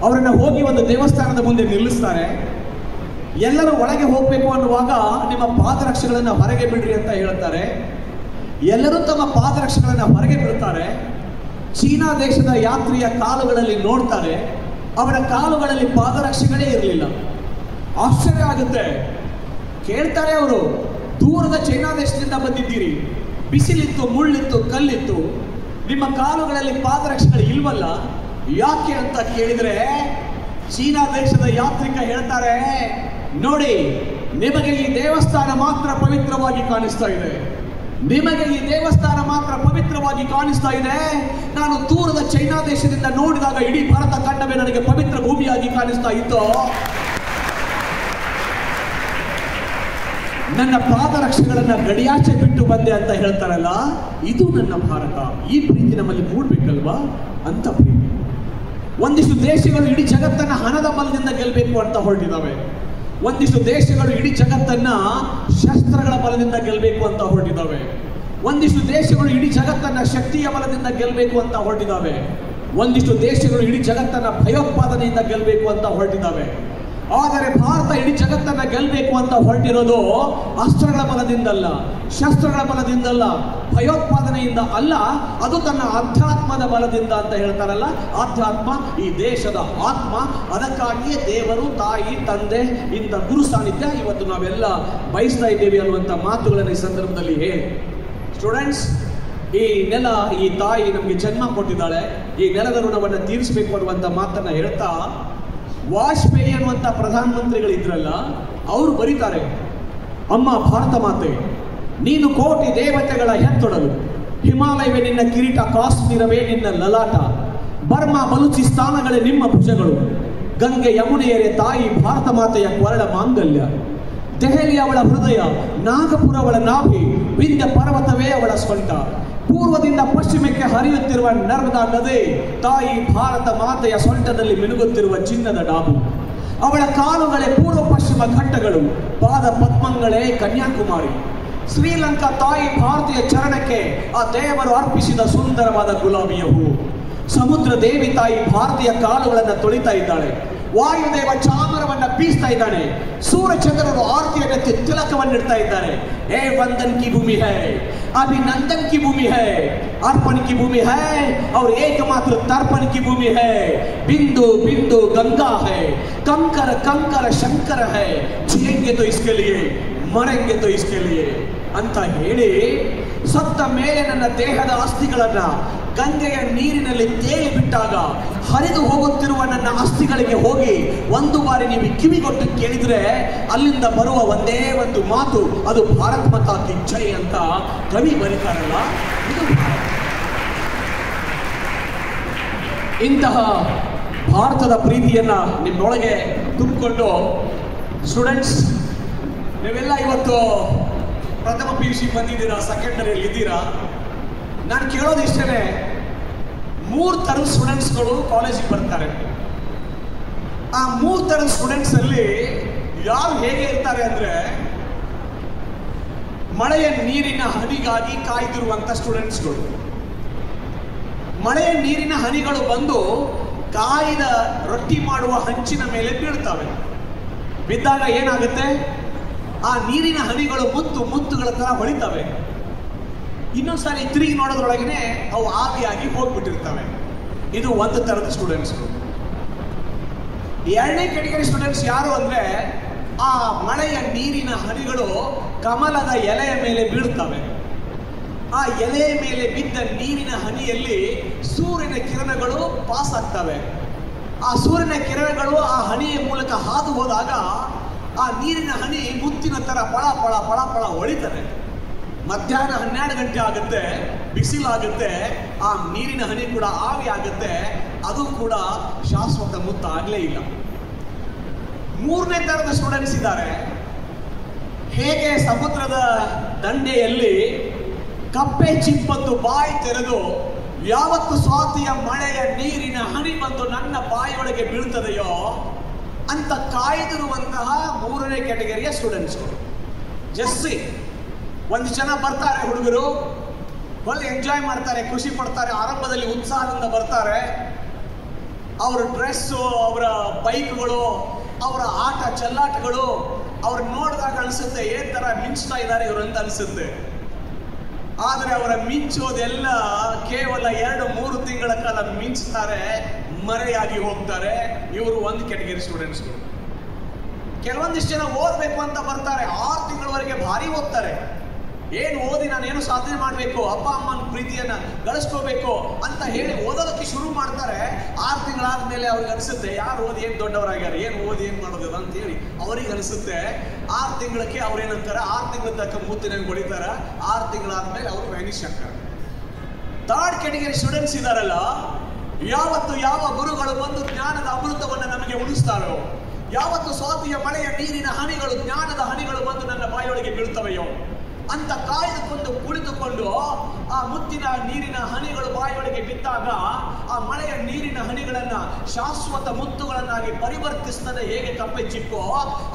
ಅವರನ್ನ ಹೋಗಿ ಒಂದು ದೇವಸ್ಥಾನದ ಮುಂದೆ ನಿಲ್ಲಿಸ್ತಾರೆ. ಎಲ್ಲರೂ ಒಳಗೆ ಹೋಗಬೇಕು ಅನ್ನುವಾಗ ನಿಮ್ಮ ಪಾದರಕ್ಷೆಗಳನ್ನು ಹೊರಗೆ ಬಿಡ್ರಿ ಅಂತ ಹೇಳ್ತಾರೆ. ಎಲ್ಲರೂ ತಮ್ಮ ಪಾದರಕ್ಷೆಗಳನ್ನು ಹೊರಗೆ ಬಿಡ್ತಾರೆ. ಚೀನಾ ದೇಶದ ಯಾತ್ರಿಯ ಕಾಲುಗಳಲ್ಲಿ ನೋಡ್ತಾರೆ, ಅವರ ಕಾಲುಗಳಲ್ಲಿ ಪಾದರಕ್ಷೆಗಳೇ ಇರಲಿಲ್ಲ. ಆಶ್ಚರ್ಯ ಆಗುತ್ತೆ. ಕೇಳ್ತಾರೆ ಅವರು, ದೂರದ ಚೈನಾ ದೇಶದಿಂದ ಬಂದಿದ್ದೀರಿ, ಬಿಸಿಲಿತ್ತು, ಮುಳ್ಳಿತ್ತು, ಕಲ್ಲಿತ್ತು, ನಿಮ್ಮ ಕಾಲುಗಳಲ್ಲಿ ಪಾದರಕ್ಷೆಗಳು ಇಲ್ವಲ್ಲ, ಯಾಕೆ ಅಂತ ಕೇಳಿದ್ರೆ ಚೀನಾ ದೇಶದ ಯಾತ್ರಿಕ ಹೇಳ್ತಾರೆ, ನೋಡಿ, ನಿಮಗೆ ಈ ದೇವಸ್ಥಾನ ಮಾತ್ರ ಪವಿತ್ರವಾಗಿ ಕಾಣಿಸ್ತಾ ಇದೆ, ನಿಮಗೆ ಈ ದೇವಸ್ಥಾನ ಮಾತ್ರ ಪವಿತ್ರವಾಗಿ ಕಾಣಿಸ್ತಾ ಇದೆ. ನಾನು ದೂರದ ಚೈನಾ ದೇಶದಿಂದ ನೋಡಿದಾಗ ಇಡೀ ಭಾರತ ಖಂಡವೇ ನನಗೆ ಪವಿತ್ರ ಭೂಮಿಯಾಗಿ ಕಾಣಿಸ್ತಾ ಇತ್ತು. ನನ್ನ ಪಾದರಕ್ಷೆಗಳನ್ನ ಗಡಿಯಾಚೆ ಬಿಟ್ಟು ಬಂದೆ ಅಂತ ಹೇಳ್ತಾರಲ್ಲ, ಇದು ನನ್ನ ಭಾರತ. ಈ ಪ್ರೀತಿ ನಮ್ಮಲ್ಲಿ ಮೂಡಬೇಕಲ್ವಾ ಅಂತ ಪ್ರೀತಿ. ಒಂದಿಷ್ಟು ದೇಶಗಳು ಇಡೀ ಜಗತ್ತನ್ನ ಹಣದ ಬಲದಿಂದ ಗೆಲ್ಲಬೇಕು ಅಂತ ಹೊರಟಿದ್ದಾವೆ. ಒಂದಿಷ್ಟು ದೇಶಗಳು ಇಡೀ ಜಗತ್ತನ್ನ ಶಸ್ತ್ರಗಳ ಬಲದಿಂದ ಗೆಲ್ಲಬೇಕು ಅಂತ ಹೊರಟಿದ್ದಾವೆ. ಒಂದಿಷ್ಟು ದೇಶಗಳು ಇಡೀ ಜಗತ್ತನ್ನ ಶಕ್ತಿಯ ಬಲದಿಂದ ಗೆಲ್ಲಬೇಕು ಅಂತ ಹೊರಟಿದ್ದಾವೆ. ಒಂದಿಷ್ಟು ದೇಶಗಳು ಇಡೀ ಜಗತ್ತನ್ನ ಭಯೋತ್ಪಾದನೆಯಿಂದ ಗೆಲ್ಲಬೇಕು ಅಂತ ಹೊರಟಿದ್ದಾವೆ. ಆದರೆ ಭಾರತ ಇಡೀ ಜಗತ್ತನ್ನ ಗೆಲ್ಲಬೇಕು ಅಂತ ಹೊರಟಿರೋದು ಅಸ್ತ್ರಗಳ ಬಲದಿಂದಲ್ಲ, ಶಸ್ತ್ರಗಳ ಬಲದಿಂದಲ್ಲ, ಭಯೋತ್ಪಾದನೆಯಿಂದ ಅಲ್ಲ, ಅದು ತನ್ನ ಅಧ್ಯಾತ್ಮದ ಬಲದಿಂದ ಅಂತ ಹೇಳ್ತಾರಲ್ಲ. ಅಧ್ಯಾತ್ಮ ಈ ದೇಶದ ಆತ್ಮ. ಅದಕ್ಕಾಗಿಯೇ ದೇವರು, ತಾಯಿ, ತಂದೆ ಇಂಥ ಗುರು ಸಾನ್ನಿಧ್ಯ ಇವತ್ತು ನಾವೆಲ್ಲ ಬಯಸ್ತಾ ಇದ್ದೇವೆ ಅನ್ನುವಂಥ ಮಾತುಗಳನ್ನು ಈ ಸಂದರ್ಭದಲ್ಲಿ ಹೇಳಿ. ಸ್ಟೂಡೆಂಟ್ಸ್, ಈ ನೆಲ, ಈ ತಾಯಿ ನಮಗೆ ಜನ್ಮ ಕೊಟ್ಟಿದ್ದಾಳೆ, ಈ ನೆಲದ ಋಣವನ್ನು ತೀರಿಸಬೇಕು ಅನ್ನುವಂಥ ಮಾತನ್ನ ಹೇಳ್ತಾ, ವಾಜಪೇಯಿ ಅನ್ನುವಂಥ ಪ್ರಧಾನಮಂತ್ರಿಗಳಿದ್ರಲ್ಲ, ಅವರು ಬರೀತಾರೆ, ಅಮ್ಮ ಭಾರತ ಮಾತೆ, ನೀನು ಕೋಟಿ ದೇವತೆಗಳ ಹೆತ್ತೊಡಲು, ಹಿಮಾಲಯವೇ ನಿನ್ನ ಕಿರೀಟ, ಕಾಶ್ಮೀರವೇ ನಿನ್ನ ಲಲಾಟ, ಬರ್ಮಾ ಬಲೂಚಿಸ್ತಾನಗಳೇ ನಿಮ್ಮ ಭುಜಗಳು, ಗಂಗೆ ಯಮುನೆಯರೇ ತಾಯಿ ಭಾರತ ಮಾತೆಯ ಕೊರಳ ಮಾಂಗಲ್ಯ, ದೆಹಲಿ ಅವಳ ಹೃದಯ, ನಾಗಪುರ ಅವಳ ನಾಭಿ, ವಿಂಧ್ಯ ಪರ್ವತವೇ ಅವಳ ಸ್ವಂಟ, ಪೂರ್ವದಿಂದ ಪಶ್ಚಿಮಕ್ಕೆ ಹರಿಯುತ್ತಿರುವ ನರ್ಮದಾ ನದಿ, ತಾಯಿ ಭಾರತ ಮಾತೆಯ ಸೊಂಟದಲ್ಲಿ ಮಿನುಗುತ್ತಿರುವ ಚಿನ್ನದ ಡಾಬು, ಅವಳ ಕಾಲುಗಳೇ ಪೂರ್ವ ಪಶ್ಚಿಮ ಘಟ್ಟಗಳು, ಪಾದ ಪದ್ಮಗಳೇ ಕನ್ಯಾಕುಮಾರಿ. ಶ್ರೀಲಂಕಾ ತಾಯಿ ಭಾರತೀಯ ಚರಣಕ್ಕೆ ಆ ದೇವರು ಅರ್ಪಿಸಿದ ಸುಂದರವಾದ ಗುಲಾಬಿಯ ಹೂ. ಸಮುದ್ರ ದೇವಿ ತಾಯಿ ಭಾರತೀಯ ಕಾಲುಗಳನ್ನು ತೊಳಿತಾ ಇದ್ದಾಳೆ. ವಾಯುದೇವ ಚಾಮರವನ್ನ ಬೀಸ್ತಾ ಇದ್ದಾನೆ. ಸೂರ್ಯಚಂದ್ರರು ಆರತಿಯ ಗತಿ ತಿಲಕವನ್ನಿಡ್ತಾ ಇದ್ದಾರೆ. ಏ ವಂದನ್ ಕಿ ಭೂಮಿ ಹೈ, अभिनंदन की भूमि है, अर्पण की भूमि है और एकमात्र तर्पण की भूमि है. बिंदु बिंदु गंगा है, कंकर कंकर शंकर है. जिएंगे तो इसके लिए, मरेंगे तो इसके लिए ಅಂತ ಹೇಳಿ ಸತ್ತ ಮೇಲೆ ನನ್ನ ದೇಹದ ಅಸ್ಥಿಗಳನ್ನ ಗಂಗೆಯ ನೀರಿನಲ್ಲಿ ತೇಲಿ ಬಿಟ್ಟಾಗ ಹರಿದು ಹೋಗುತ್ತಿರುವ ನನ್ನ ಅಸ್ಥಿಗಳಿಗೆ ಹೋಗಿ ಒಂದು ಬಾರಿ ನೀವು ಕಿವಿಗೊಟ್ಟು ಕೇಳಿದ್ರೆ ಅಲ್ಲಿಂದ ಬರುವ ಒಂದೇ ಒಂದು ಮಾತು, ಅದು ಭಾರತ್ ಮಾತಾ ಕಿ ಜೈ ಅಂತ ಕವಿ ಬರೀತಾರಲ್ಲ. ಇದು ಇಂತಹ ಭಾರತದ ಪ್ರೀತಿಯನ್ನ ನಿಮ್ಮೊಳಗೆ ತುಂಬಿಕೊಂಡು ಸ್ಟೂಡೆಂಟ್ಸ್ ನೀವೆಲ್ಲ ಇವತ್ತು ಪ್ರಥಮ PUC ಬಂದಿದ್ದೀರಾ, ಸೆಕೆಂಡರಿಯಲ್ಲಿ ಇದ್ದೀರಾ. ನಾನು ಕೇಳೋದು ಇಷ್ಟೇ, 3 ಥರದ ಸ್ಟೂಡೆಂಟ್ಸ್ಗಳು ಕಾಲೇಜಿಗೆ ಬರ್ತಾರೆ. ಆ 3 ಥರದ ಸ್ಟೂಡೆಂಟ್ಸ್ ಅಲ್ಲಿ ಯಾರು ಹೇಗೆ ಇರ್ತಾರೆ ಅಂದ್ರೆ, ಮಳೆಯ ನೀರಿನ ಹನಿಗಾಗಿ ಕಾಯ್ದಿರುವಂತ ಸ್ಟೂಡೆಂಟ್ಸ್ಗಳು. ಮಳೆಯ ನೀರಿನ ಹನಿಗಳು ಬಂದು ಕಾಯ್ದ ರೊಟ್ಟಿ ಮಾಡುವ ಹಂಚಿನ ಮೇಲೆ ಬೀಳ್ತವೆ. ಬಿದ್ದಾಗ ಏನಾಗುತ್ತೆ, ಆ ನೀರಿನ ಹನಿಗಳು ಮುತ್ತುಗಳ ತರ ಹೊಳಿತವೆ. ಇನ್ನೊಂದ್ಸಾರಿ ತಿರುಗಿ ನೋಡೋದ್ರೊಳಗನೆ ಅವು ಆವಿಯಾಗಿ ಹೋಗ್ಬಿಟ್ಟಿರ್ತವೆ. ಇದು ಒಂದು ತರದ ಸ್ಟೂಡೆಂಟ್ಸ್. ಎರಡನೇ ಕೆಟಗರಿ ಸ್ಟೂಡೆಂಟ್ಸ್ ಯಾರು ಅಂದ್ರೆ, ಆ ಮಳೆಯ ನೀರಿನ ಹನಿಗಳು ಕಮಲದ ಎಲೆಯ ಮೇಲೆ ಬೀಳ್ತವೆ. ಆ ಎಲೆಯ ಮೇಲೆ ಬಿದ್ದ ನೀರಿನ ಹನಿಯಲ್ಲಿ ಸೂರ್ಯನ ಕಿರಣಗಳು ಪಾಸ್ ಆಗ್ತವೆ. ಆ ಸೂರ್ಯನ ಕಿರಣಗಳು ಆ ಹನಿಯ ಮೂಲಕ ಹಾದು ಹೋದಾಗ ಆ ನೀರಿನ ಹನಿ ಮುತ್ತಿನ ತರ ಪಳ ಪಳ ಪಳ ಪಳ ಹೊಳಿತದೆ. ಮಧ್ಯಾಹ್ನ 12 ಗಂಟೆ ಆಗುತ್ತೆ, ಬಿಸಿಲಾಗುತ್ತೆ, ಆ ನೀರಿನ ಹನಿ ಕೂಡ ಆವಿ ಆಗುತ್ತೆ. ಅದು ಕೂಡ ಶಾಶ್ವತ ಮುತ್ತ ಆಗ್ಲೇ ಇಲ್ಲ. ಮೂರನೇ ತರದ ಸ್ಟೂಡೆಂಟ್ಸ್ ಇದ್ದಾರೆ. ಹೇಗೆ ಸಮುದ್ರದ ದಂಡೆಯಲ್ಲಿ ಕಪ್ಪೆ ಚಿಪ್ಪತ್ತು ಬಾಯಿ ತೆರೆದು ಯಾವತ್ತು ಸ್ವಾತಿಯ ಮಳೆಯ ನೀರಿನ ಹನಿ ಬಂದು ನನ್ನ ಬಾಯಿಯೊಳಗೆ ಬೀಳ್ತದೆಯೋ ಅಂತ ಕಾಯ್ದಿರುವಂತಹ ಮೂರನೇ ಕ್ಯಾಟಗರಿಯ ಸ್ಟೂಡೆಂಟ್ಸ್ಗಳು. ಜಸ್ಸಿ ಒಂದು ಜನ ಬರ್ತಾರೆ, ಹುಡುಗರು ಒಳ್ಳೆ ಎಂಜಾಯ್ ಮಾಡ್ತಾರೆ, ಖುಷಿ ಪಡ್ತಾರೆ, ಆರಂಭದಲ್ಲಿ ಉತ್ಸಾಹದಿಂದ ಬರ್ತಾರೆ. ಅವರ ಡ್ರೆಸ್ಸು, ಅವರ ಬೈಕ್ಗಳು, ಅವರ ಆಟ ಚೆಲ್ಲಾಟಗಳು ಅವ್ರು ನೋಡಿದಾಗ ಅನಿಸುತ್ತೆ ಏನ್ ತರ ಮಿಂಚ್ತಾ ಇದ್ದಾರೆ ಇವರು ಅಂತ ಅನಿಸುತ್ತೆ. ಆದರೆ ಅವರ ಮಿಂಚೋದೆಲ್ಲ ಕೇವಲ 2-3 ತಿಂಗಳ ಕಾಲ ಮಿಂಚ್ತಾರೆ, ಮರೆಯಾಗಿ ಹೋಗ್ತಾರೆ. ಇವರು ಒಂದು ಕ್ಯಾಟಗರಿ ಸ್ಟೂಡೆಂಟ್ಸ್ಗಳು. ಕೆಲವೊಂದಿಷ್ಟು ಜನ ಓದ್ಬೇಕು ಅಂತ ಬರ್ತಾರೆ, 6 ತಿಂಗಳವರೆಗೆ ಭಾರಿ ಓದ್ತಾರೆ. ಏನು ಓದಿ ನಾನೇನು ಸಾಧನೆ ಮಾಡಬೇಕು, ಅಪ್ಪ ಅಮ್ಮನ ಪ್ರೀತಿಯನ್ನ ಗಳಿಸ್ಕೋಬೇಕು ಅಂತ ಹೇಳಿ ಓದೋದಕ್ಕೆ ಶುರು ಮಾಡ್ತಾರೆ. 6 ತಿಂಗಳಾದ್ಮೇಲೆ ಅವ್ರಿಗೆ ಅನಿಸುತ್ತೆ ಯಾರು ಓದಿ ಏನು ದೊಡ್ಡವರಾಗ್ಯಾರ, ಏನು ಓದಿ ಏನು ಮಾಡೋದು ಅಂತ ಹೇಳಿ ಅವ್ರಿಗೆ ಅನಿಸುತ್ತೆ. 6 ತಿಂಗಳಕ್ಕೆ ಅವ್ರೇನಂತಾರೆ, 6 ತಿಂಗಳ ತನಕ ಮೂತಿನ ಹೊಡಿತಾರ, 6 ತಿಂಗಳಾದ್ಮೇಲೆ ಅವರು ವ್ಯಾನಿಷ್ ಆಗ್ತಾರೆ. ಥರ್ಡ್ ಕ್ಯಾಟಗರಿ ಸ್ಟೂಡೆಂಟ್ಸ್ ಇದಾರಲ್ಲ, ಯಾವತ್ತು ಯಾವ ಗುರುಗಳು ಬಂದು ಜ್ಞಾನದ ಅಮೃತವನ್ನು ನಮಗೆ ಉಳಿಸ್ತಾರೋ, ಯಾವತ್ತು ಸ್ವಾತಿಯ ಮಳೆಯ ನೀರಿನ ಹನಿಗಳು, ಜ್ಞಾನದ ಹನಿಗಳು ಬಂದು ನನ್ನ ಬಾಯೊಳಗೆ ಬೀಳ್ತವೆಯೋ ಅಂತ ಕಾಯ್ದುಕೊಂಡು ಕುಳಿತುಕೊಂಡು ಆ ಮುತ್ತಿನ ನೀರಿನ ಹನಿಗಳು ಬಾಯೊಳಗೆ ಬಿದ್ದಾಗ ಆ ಮಳೆಯ ನೀರಿನ ಹನಿಗಳನ್ನ ಶಾಶ್ವತ ಮುತ್ತುಗಳನ್ನಾಗಿ ಪರಿವರ್ತಿಸ್ತದೆ. ಹೇಗೆ ಕಪ್ಪೆ ಚಿಪ್ಪು,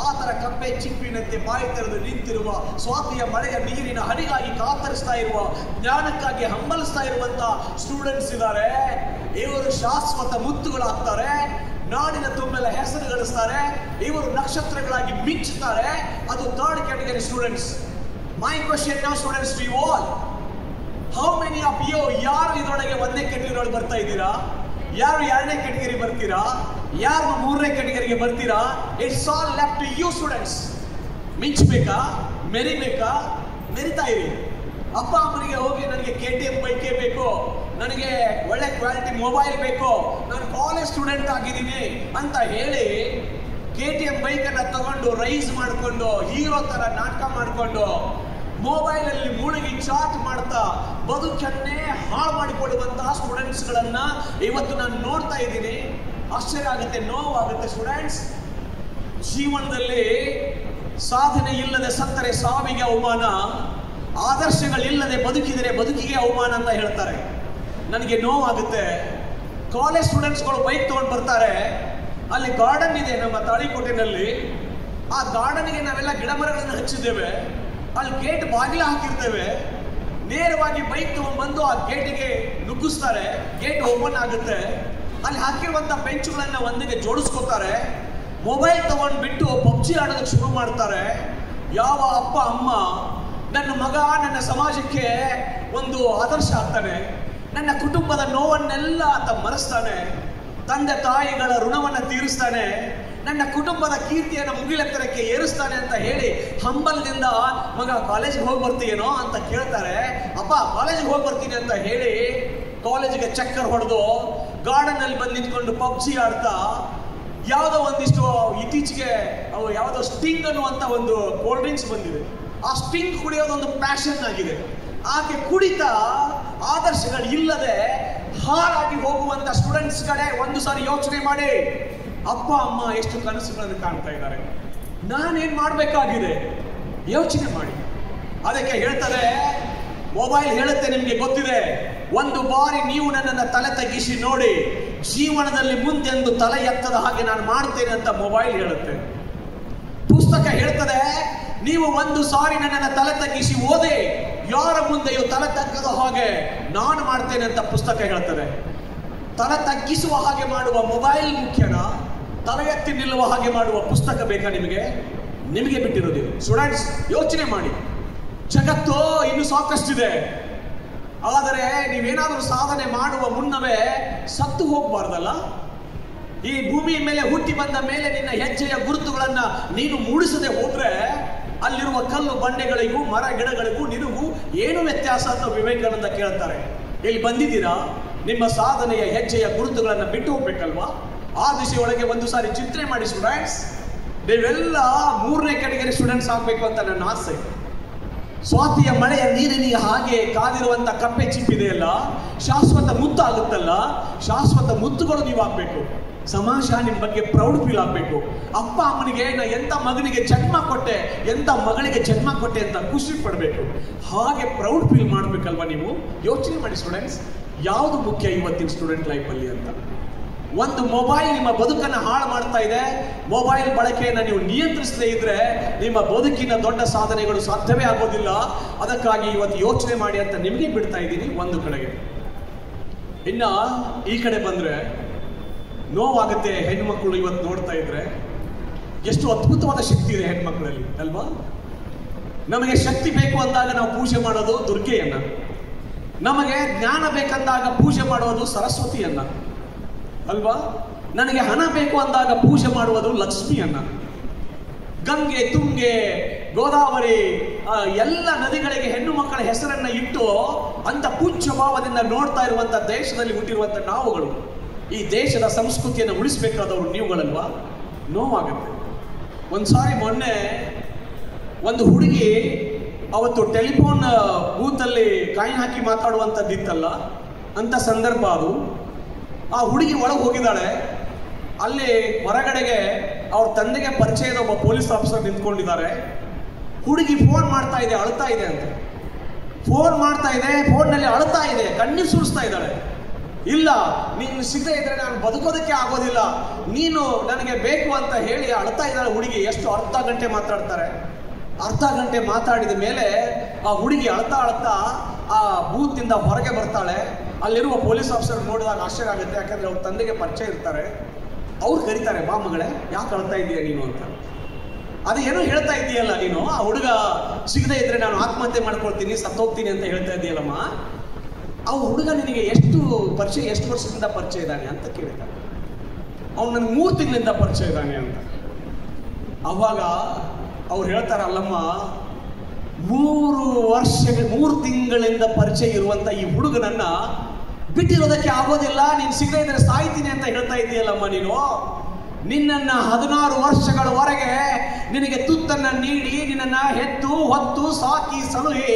ಆ ತರ ಕಪ್ಪೆ ಚಿಪ್ಪಿನಂತೆ ಬಾಯಿ ತೆರೆದು ನಿಂತಿರುವ ಸ್ವಾತಿಯ ಮಳೆಯ ನೀರಿನ ಹನಿಗಾಗಿ ಕಾತರಿಸ್ತಾ ಇರುವ, ಜ್ಞಾನಕ್ಕಾಗಿ ಹಂಬಲಿಸ್ತಾ ಇರುವಂತ ಸ್ಟೂಡೆಂಟ್ಸ್ ಇದ್ದಾರೆ. ಇವರು ಶಾಶ್ವತ ಮುತ್ತುಗಳಾಗ್ತಾರೆ, ನಾಡಿನ ತುಂಬೆಲ್ಲ ಹೆಸರು ಗಳಿಸ್ತಾರೆ, ಇವರು ನಕ್ಷತ್ರಗಳಾಗಿ ಮಿಂಚುತ್ತಾರೆ. ಅದು third category students. My question now students to you all, how many of you ಯಾರು ಇದರೊಳಗೆ ಒಂದನೇ ಕ್ಯಾಟಗರಿ ಒಳಗೆ ಬರ್ತಾ ಇದ್ದೀರಾ, ಯಾರು ಎರಡನೇ ಕ್ಯಾಟಗರಿ ಬರ್ತೀರಾ, ಯಾರು ಮೂರನೇ ಕ್ಯಾಟಗರಿಗೆ ಬರ್ತೀರಾ? It's all left to you students. ಮಿಂಚಬೇಕಾ, ಮೆರಿಬೇಕಾ, ಮೆರಿತಾ ಇರಿ. ಅಪ್ಪ ಅಮ್ಮನಿಗೆ ಹೋಗಿ ನನಗೆ KTM ಬೈಕೇ ಬೇಕು, ನನಗೆ ಒಳ್ಳೆ ಕ್ವಾಲಿಟಿ ಮೊಬೈಲ್ ಬೇಕು, ನಾನು ಕಾಲೇಜ್ ಸ್ಟೂಡೆಂಟ್ ಆಗಿದ್ದೀನಿ ಅಂತ ಹೇಳಿ KTM ಬೈಕನ್ನು ತಗೊಂಡು ರೈಸ್ ಮಾಡಿಕೊಂಡು ಹೀರೋ ತರ ನಾಟಕ ಮಾಡಿಕೊಂಡು ಮೊಬೈಲ್ ಅಲ್ಲಿ ಮುಳುಗಿ ಚಾಟ್ ಮಾಡ್ತಾ ಬದುಕನ್ನೇ ಹಾಳು ಮಾಡಿಕೊಡುವಂತಹ ಸ್ಟೂಡೆಂಟ್ಸ್ಗಳನ್ನ ಇವತ್ತು ನಾನು ನೋಡ್ತಾ ಇದ್ದೀನಿ. ಆಶ್ಚರ್ಯ ಆಗುತ್ತೆ, ನೋವಾಗುತ್ತೆ. ಸ್ಟೂಡೆಂಟ್ಸ್, ಜೀವನದಲ್ಲಿ ಸಾಧನೆ ಇಲ್ಲದೆ ಸತ್ತರೆ ಸಾವಿಗೆ ಅವಮಾನ, ಆದರ್ಶಗಳಿಲ್ಲದೆ ಬದುಕಿದರೆ ಬದುಕಿಗೆ ಅವಮಾನ ಅಂತ ಹೇಳ್ತಾರೆ. ನನಗೆ ನೋವಾಗುತ್ತೆ. ಕಾಲೇಜ್ ಸ್ಟೂಡೆಂಟ್ಸ್ಗಳು ಬೈಕ್ ತಗೊಂಡು ಬರ್ತಾರೆ, ಅಲ್ಲಿ ಗಾರ್ಡನ್ ಇದೆ ನಮ್ಮ ತಾಳಿಕೋಟೆನಲ್ಲಿ. ಆ ಗಾರ್ಡನ್ಗೆ ನಾವೆಲ್ಲ ಗಿಡ ಮರಗಳನ್ನು ಹಚ್ಚಿದ್ದೇವೆ. ಅಲ್ಲಿ ಗೇಟ್ ಬಾಗಿಲು ಹಾಕಿರ್ತೇವೆ. ನೇರವಾಗಿ ಬೈಕ್ ತಗೊಂಡ್ಬಂದು ಆ ಗೇಟಿಗೆ ನುಗ್ಗಿಸ್ತಾರೆ. ಗೇಟ್ ಓಪನ್ ಆಗುತ್ತೆ. ಅಲ್ಲಿ ಹಾಕಿರುವಂತ ಬೆಂಚುಗಳನ್ನ ಒಂದಿಗೆ ಜೋಡಿಸ್ಕೋತಾರೆ. ಮೊಬೈಲ್ ತಗೊಂಡು ಬಿಟ್ಟು ಪಬ್ಜಿ ಆಡೋದಕ್ಕೆ ಶುರು ಮಾಡ್ತಾರೆ. ಯಾವ ಅಪ್ಪ ಅಮ್ಮ ನನ್ನ ಮಗ ನನ್ನ ಸಮಾಜಕ್ಕೆ ಒಂದು ಆದರ್ಶ ಆಗ್ತಾನೆ, ನನ್ನ ಕುಟುಂಬದ ನೋವನ್ನೆಲ್ಲ ಆತ ಮರೆಸ್ತಾನೆ, ತಂದೆ ತಾಯಿಗಳ ಋಣವನ್ನು ತೀರಿಸ್ತಾನೆ, ನನ್ನ ಕುಟುಂಬದ ಕೀರ್ತಿಯನ್ನು ಮುಗಿಲೆತ್ತರಕ್ಕೆ ಏರಿಸ್ತಾನೆ ಅಂತ ಹೇಳಿ ಹಂಬಲದಿಂದ ಮಗ ಕಾಲೇಜಿಗೆ ಹೋಗಿ ಬರ್ತೀಯೇನೋ ಅಂತ ಕೇಳ್ತಾರೆ. ಅಪ್ಪ ಕಾಲೇಜಿಗೆ ಹೋಗಿ ಬರ್ತೀನಿ ಅಂತ ಹೇಳಿ ಕಾಲೇಜಿಗೆ ಚಕ್ಕರ್ ಹೊಡೆದು ಗಾರ್ಡನ್ ಅಲ್ಲಿ ಬಂದು ನಿಂತ್ಕೊಂಡು ಪಬ್ಜಿ ಆಡ್ತಾ ಯಾವುದೋ ಒಂದಿಷ್ಟು ಇತ್ತೀಚೆಗೆ ಅವು ಯಾವುದೋ ಸ್ಟಿಂಗ್ ಅನ್ನುವಂತ ಒಂದು ಕೋಲ್ಡ್ ಡ್ರಿಂಕ್ಸ್ ಬಂದಿದೆ. ಆ ಸ್ಟಿಂಗ್ ಕುಡಿಯೋದೊಂದು ಪ್ಯಾಷನ್ ಆಗಿದೆ. ಆಕೆ ಕುಡಿತಾ ಆದರ್ಶಗಳು ಇಲ್ಲದೆ ಹಾಳಾಗಿ ಹೋಗುವಂತ ಸ್ಟೂಡೆಂಟ್ಸ್ ಕಡೆ ಒಂದು ಸಾರಿ ಯೋಚನೆ ಮಾಡಿ. ಅಪ್ಪ ಅಮ್ಮ ಎಷ್ಟು ಕನಸುಗಳನ್ನು ಕಾಣ್ತಾ ಇದ್ದಾರೆ, ನಾನೇನ್ ಮಾಡಬೇಕಾಗಿದೆ ಯೋಚನೆ ಮಾಡಿ. ಅದಕ್ಕೆ ಹೇಳ್ತದೆ ಮೊಬೈಲ್ ಹೇಳುತ್ತೆ, ನಿಮ್ಗೆ ಗೊತ್ತಿದೆ, ಒಂದು ಬಾರಿ ನೀವು ನನ್ನನ್ನು ತಲೆ ತಗ್ಗಿಸಿ ನೋಡಿ, ಜೀವನದಲ್ಲಿ ಮುಂದೆಂದು ತಲೆ ಎತ್ತದ ಹಾಗೆ ನಾನು ಮಾಡ್ತೇನೆ ಅಂತ ಮೊಬೈಲ್ ಹೇಳುತ್ತೆ. ಪುಸ್ತಕ ಹೇಳ್ತದೆ, ನೀವು ಒಂದು ಸಾರಿ ನನ್ನನ್ನು ತಲೆ ತಗ್ಗಿಸಿ ಓದಿ, ಯಾರ ಮುಂದೆಯೂ ತಲೆ ತಗ್ಗದ ಹಾಗೆ ನಾನು ಮಾಡ್ತೇನೆ ಅಂತ ಪುಸ್ತಕ ಹೇಳ್ತದೆ. ತಲೆ ತಗ್ಗಿಸುವ ಹಾಗೆ ಮಾಡುವ ಮೊಬೈಲ್ ಮುಖ್ಯನಾ, ತಲೆ ಎತ್ತಿ ನಿಲ್ಲುವ ಹಾಗೆ ಮಾಡುವ ಪುಸ್ತಕ ಬೇಕಾ ನಿಮಗೆ? ನಿಮಗೆ ಬಿಟ್ಟಿರೋದು. ಸ್ಟೂಡೆಂಟ್ಸ್ ಯೋಚನೆ ಮಾಡಿ. ಜಗತ್ತು ಇನ್ನು ಸಾಕಷ್ಟಿದೆ, ಆದರೆ ನೀವೇನಾದರೂ ಸಾಧನೆ ಮಾಡುವ ಮುನ್ನವೇ ಸತ್ತು ಹೋಗಬಾರ್ದಲ್ಲ. ಈ ಭೂಮಿಯ ಮೇಲೆ ಹುಟ್ಟಿ ಬಂದ ಮೇಲೆ ನಿನ್ನ ಹೆಜ್ಜೆಯ ಗುರುತುಗಳನ್ನ ನೀನು ಮೂಡಿಸದೆ ಹೋದ್ರೆ ಅಲ್ಲಿರುವ ಕಲ್ಲು ಬಂಡೆಗಳಿಗೂ ಮರ ಗಿಡಗಳಿಗೂ ನಿನಗೂ ಏನು ವ್ಯತ್ಯಾಸ ಅಂತ ವಿವೇಕಾನಂದ ಕೇಳ್ತಾರೆ. ಇಲ್ಲಿ ಬಂದಿದ್ದೀರಾ, ನಿಮ್ಮ ಸಾಧನೆಯ ಹೆಜ್ಜೆಯ ಗುರುತುಗಳನ್ನ ಬಿಟ್ಟು ಹೋಗ್ಬೇಕಲ್ವಾ? ಆ ದಿಶೆಯೊಳಗೆ ಒಂದು ಸಾರಿ ಚಿಂತನೆ ಮಾಡಿ ಸ್ಟೂಡೆಂಟ್ಸ್. ನೀವೆಲ್ಲ 3ನೇ ಕ್ಯಾಟಗರಿ ಸ್ಟೂಡೆಂಟ್ಸ್ ಆಗ್ಬೇಕು ಅಂತ ನನ್ನ ಆಸೆ. ಸ್ವಾತಿಯ ಮಳೆಯ ನೀರಿನಿಗೆ ಹಾಗೆ ಕಾದಿರುವಂತ ಕಪ್ಪೆ ಚಿಪ್ಪಿದೆಯಲ್ಲ, ಶಾಶ್ವತ ಮುತ್ತು ಆಗುತ್ತಲ್ಲ, ಶಾಶ್ವತ ಮುತ್ತುಗಳು ನೀವು ಆಗ್ಬೇಕು. ಸಮಾಜ ನಿಮ್ಮ ಬಗ್ಗೆ ಪ್ರೌಡ್ ಫೀಲ್ ಆಗ್ಬೇಕು. ಅಪ್ಪ ಅಮ್ಮನಿಗೆ ನಾ ಎಂತ ಮಗನಿಗೆ ಜನ್ಮ ಕೊಟ್ಟೆ, ಎಂತ ಮಗಳಿಗೆ ಜನ್ಮ ಕೊಟ್ಟೆ ಅಂತ ಖುಷಿ ಪಡಬೇಕು. ಹಾಗೆ ಪ್ರೌಡ್ ಫೀಲ್ ಮಾಡ್ಬೇಕಲ್ವಾ ನೀವು? ಯೋಚನೆ ಮಾಡಿ ಸ್ಟೂಡೆಂಟ್ಸ್, ಯಾವುದು ಮುಖ್ಯ ಇವತ್ತಿನ ಸ್ಟೂಡೆಂಟ್ ಲೈಫಲ್ಲಿ ಅಂತ. ಒಂದು ಮೊಬೈಲ್ ನಿಮ್ಮ ಬದುಕನ್ನು ಹಾಳು ಮಾಡ್ತಾ ಇದೆ. ಮೊಬೈಲ್ ಬಳಕೆಯನ್ನು ನೀವು ನಿಯಂತ್ರಿಸದೇ ಇದ್ರೆ ನಿಮ್ಮ ಬದುಕಿನ ದೊಡ್ಡ ಸಾಧನೆಗಳು ಸಾಧ್ಯವೇ ಆಗೋದಿಲ್ಲ. ಅದಕ್ಕಾಗಿ ಇವತ್ತು ಯೋಚನೆ ಮಾಡಿ ಅಂತ ನಿಮಗೆ ಬಿಡ್ತಾ ಇದ್ದೀನಿ ಒಂದು ಕಡೆಗೆ. ಇನ್ನ ಈ ಕಡೆ ಬಂದ್ರೆ ನೋವಾಗುತ್ತೆ. ಹೆಣ್ಮಕ್ಳು ಇವತ್ತು ನೋಡ್ತಾ ಇದ್ರೆ ಎಷ್ಟು ಅದ್ಭುತವಾದ ಶಕ್ತಿ ಇದೆ ಹೆಣ್ಮಕ್ಳಲ್ಲಿ ಅಲ್ವಾ? ನಮಗೆ ಶಕ್ತಿ ಬೇಕು ಅಂದಾಗ ನಾವು ಪೂಜೆ ಮಾಡೋದು ದುರ್ಗೆಯನ್ನ, ನಮಗೆ ಜ್ಞಾನ ಬೇಕಂದಾಗ ಪೂಜೆ ಮಾಡೋದು ಸರಸ್ವತಿಯನ್ನ ಅಲ್ವಾ? ನನಗೆ ಹಣ ಬೇಕು ಅಂದಾಗ ಪೂಜೆ ಮಾಡುವುದು ಲಕ್ಷ್ಮಿಯನ್ನ. ಗಂಗೆ, ತುಂಗೆ, ಗೋದಾವರಿ ಎಲ್ಲ ನದಿಗಳಿಗೆ ಹೆಣ್ಣು ಮಕ್ಕಳ ಹೆಸರನ್ನ ಇಟ್ಟು ಅಂತ ಪೂಜ್ಯ ಭಾವದಿಂದ ನೋಡ್ತಾ ಇರುವಂತ ದೇಶದಲ್ಲಿ ಹುಟ್ಟಿರುವಂತ ನಾವುಗಳು, ಈ ದೇಶದ ಸಂಸ್ಕೃತಿಯನ್ನು ಉಳಿಸಬೇಕಾದವರು ನೀವುಗಳಲ್ವಾ? ನೋವಾಗುತ್ತೆ. ಒಂದ್ಸಾರಿ ಮೊನ್ನೆ ಒಂದು ಹುಡುಗಿ ಅವತ್ತು ಟೆಲಿಫೋನ್ ಬೂತಲ್ಲಿ ಕಾಯಿನ್ ಹಾಕಿ ಮಾತಾಡುವಂಥದ್ದಿತ್ತಲ್ಲ ಅಂತ ಸಂದರ್ಭ ಅದು. ಆ ಹುಡುಗಿ ಒಳಗೆ ಹೋಗಿದ್ದಾಳೆ. ಅಲ್ಲಿ ಹೊರಗಡೆಗೆ ಅವ್ರ ತಂದೆಗೆ ಪರಿಚಯದ ಒಬ್ಬ ಪೊಲೀಸ್ ಆಫೀಸರ್ ನಿಂತ್ಕೊಂಡಿದ್ದಾರೆ. ಹುಡುಗಿ ಫೋನ್ ಮಾಡ್ತಾ ಇದೆ, ಅಳ್ತಾ ಇದೆ ಅಂತ. ಫೋನ್ ಮಾಡ್ತಾ ಇದೆ, ಫೋನ್ನಲ್ಲಿ ಅಳ್ತಾ ಇದೆ, ಕಣ್ಣೀರು ಸುರಿಸ್ತಾ ಇದ್ದಾಳೆ. ಇಲ್ಲ, ನೀನು ಸಿಗದೆ ಇದ್ರೆ ನಾನು ಬದುಕೋದಕ್ಕೆ ಆಗೋದಿಲ್ಲ, ನೀನು ನನಗೆ ಬೇಕು ಅಂತ ಹೇಳಿ ಅಳ್ತಾ ಇದ್ದಾಳೆ ಹುಡುಗಿ. ಎಷ್ಟು ಅರ್ಧ ಗಂಟೆ ಮಾತಾಡ್ತಾರೆ. ಅರ್ಧ ಗಂಟೆ ಮಾತಾಡಿದ ಮೇಲೆ ಆ ಹುಡುಗಿ ಅಳ್ತಾ ಅಳ್ತಾ ಆ ಬೂತಿಂದ ಹೊರಗೆ ಬರ್ತಾಳೆ. ಅಲ್ಲಿರುವ ಪೊಲೀಸ್ ಆಫೀಸರ್ ನೋಡಿದಾಗ ಆಶ್ಚರ್ಯ ಆಗುತ್ತೆ, ಯಾಕಂದ್ರೆ ಅವ್ರ ತಂದೆಗೆ ಪರಿಚಯ ಇರ್ತಾರೆ. ಅವ್ರು ಕರೀತಾರೆ, ಬಾ ಮಗಳೇ, ಯಾಕೆ ಅಳ್ತಾ ಇದೀಯ ನೀನು ಅಂತ. ಅದು ಏನೋ ಹೇಳ್ತಾ ಇದೆಯಲ್ಲ ನೀನು, ಆ ಹುಡುಗ ಸಿಗದೆ ಇದ್ರೆ ನಾನು ಆತ್ಮಹತ್ಯೆ ಮಾಡ್ಕೊಳ್ತೀನಿ, ಸತ್ತೋಗ್ತೀನಿ ಅಂತ ಹೇಳ್ತಾ ಇದೆಯಲ್ಲಮ್ಮ. ಆ ಹುಡುಗ ನಿನಗೆ ಎಷ್ಟು ಪರಿಚಯ, ಎಷ್ಟು ವರ್ಷದಿಂದ ಪರಿಚಯ ಇದ್ದಾನೆ ಅಂತ ಕೇಳ್ತಾನೆ. ಅವ್ನು ನನಗೆ 3 ತಿಂಗಳಿಂದ ಪರಿಚಯ ಇದ್ದಾನೆ ಅಂತ. ಅವಾಗ ಅವ್ರು ಹೇಳ್ತಾರಲ್ಲಮ್ಮ, 3 ತಿಂಗಳಿಂದ ಪರಿಚಯ ಇರುವಂತ ಈ ಹುಡುಗನನ್ನ ಬಿಟ್ಟಿರೋದಕ್ಕೆ ಆಗೋದಿಲ್ಲ, ನೀನು ಸಿಗದೇ ಇದ್ರೆ ಸಾಯ್ತೀನಿ ಅಂತ ಹೇಳ್ತಾ ಇದೆಯಲ್ಲಮ್ಮ ನೀನು. ನಿನ್ನನ್ನ 16 ವರ್ಷಗಳವರೆಗೆ ನಿನಗೆ ತುತ್ತನ್ನ ನೀಡಿ ನಿನ್ನನ್ನ ಹೆತ್ತು ಹೊತ್ತು ಸಾಕಿ ಸಲುಹಿ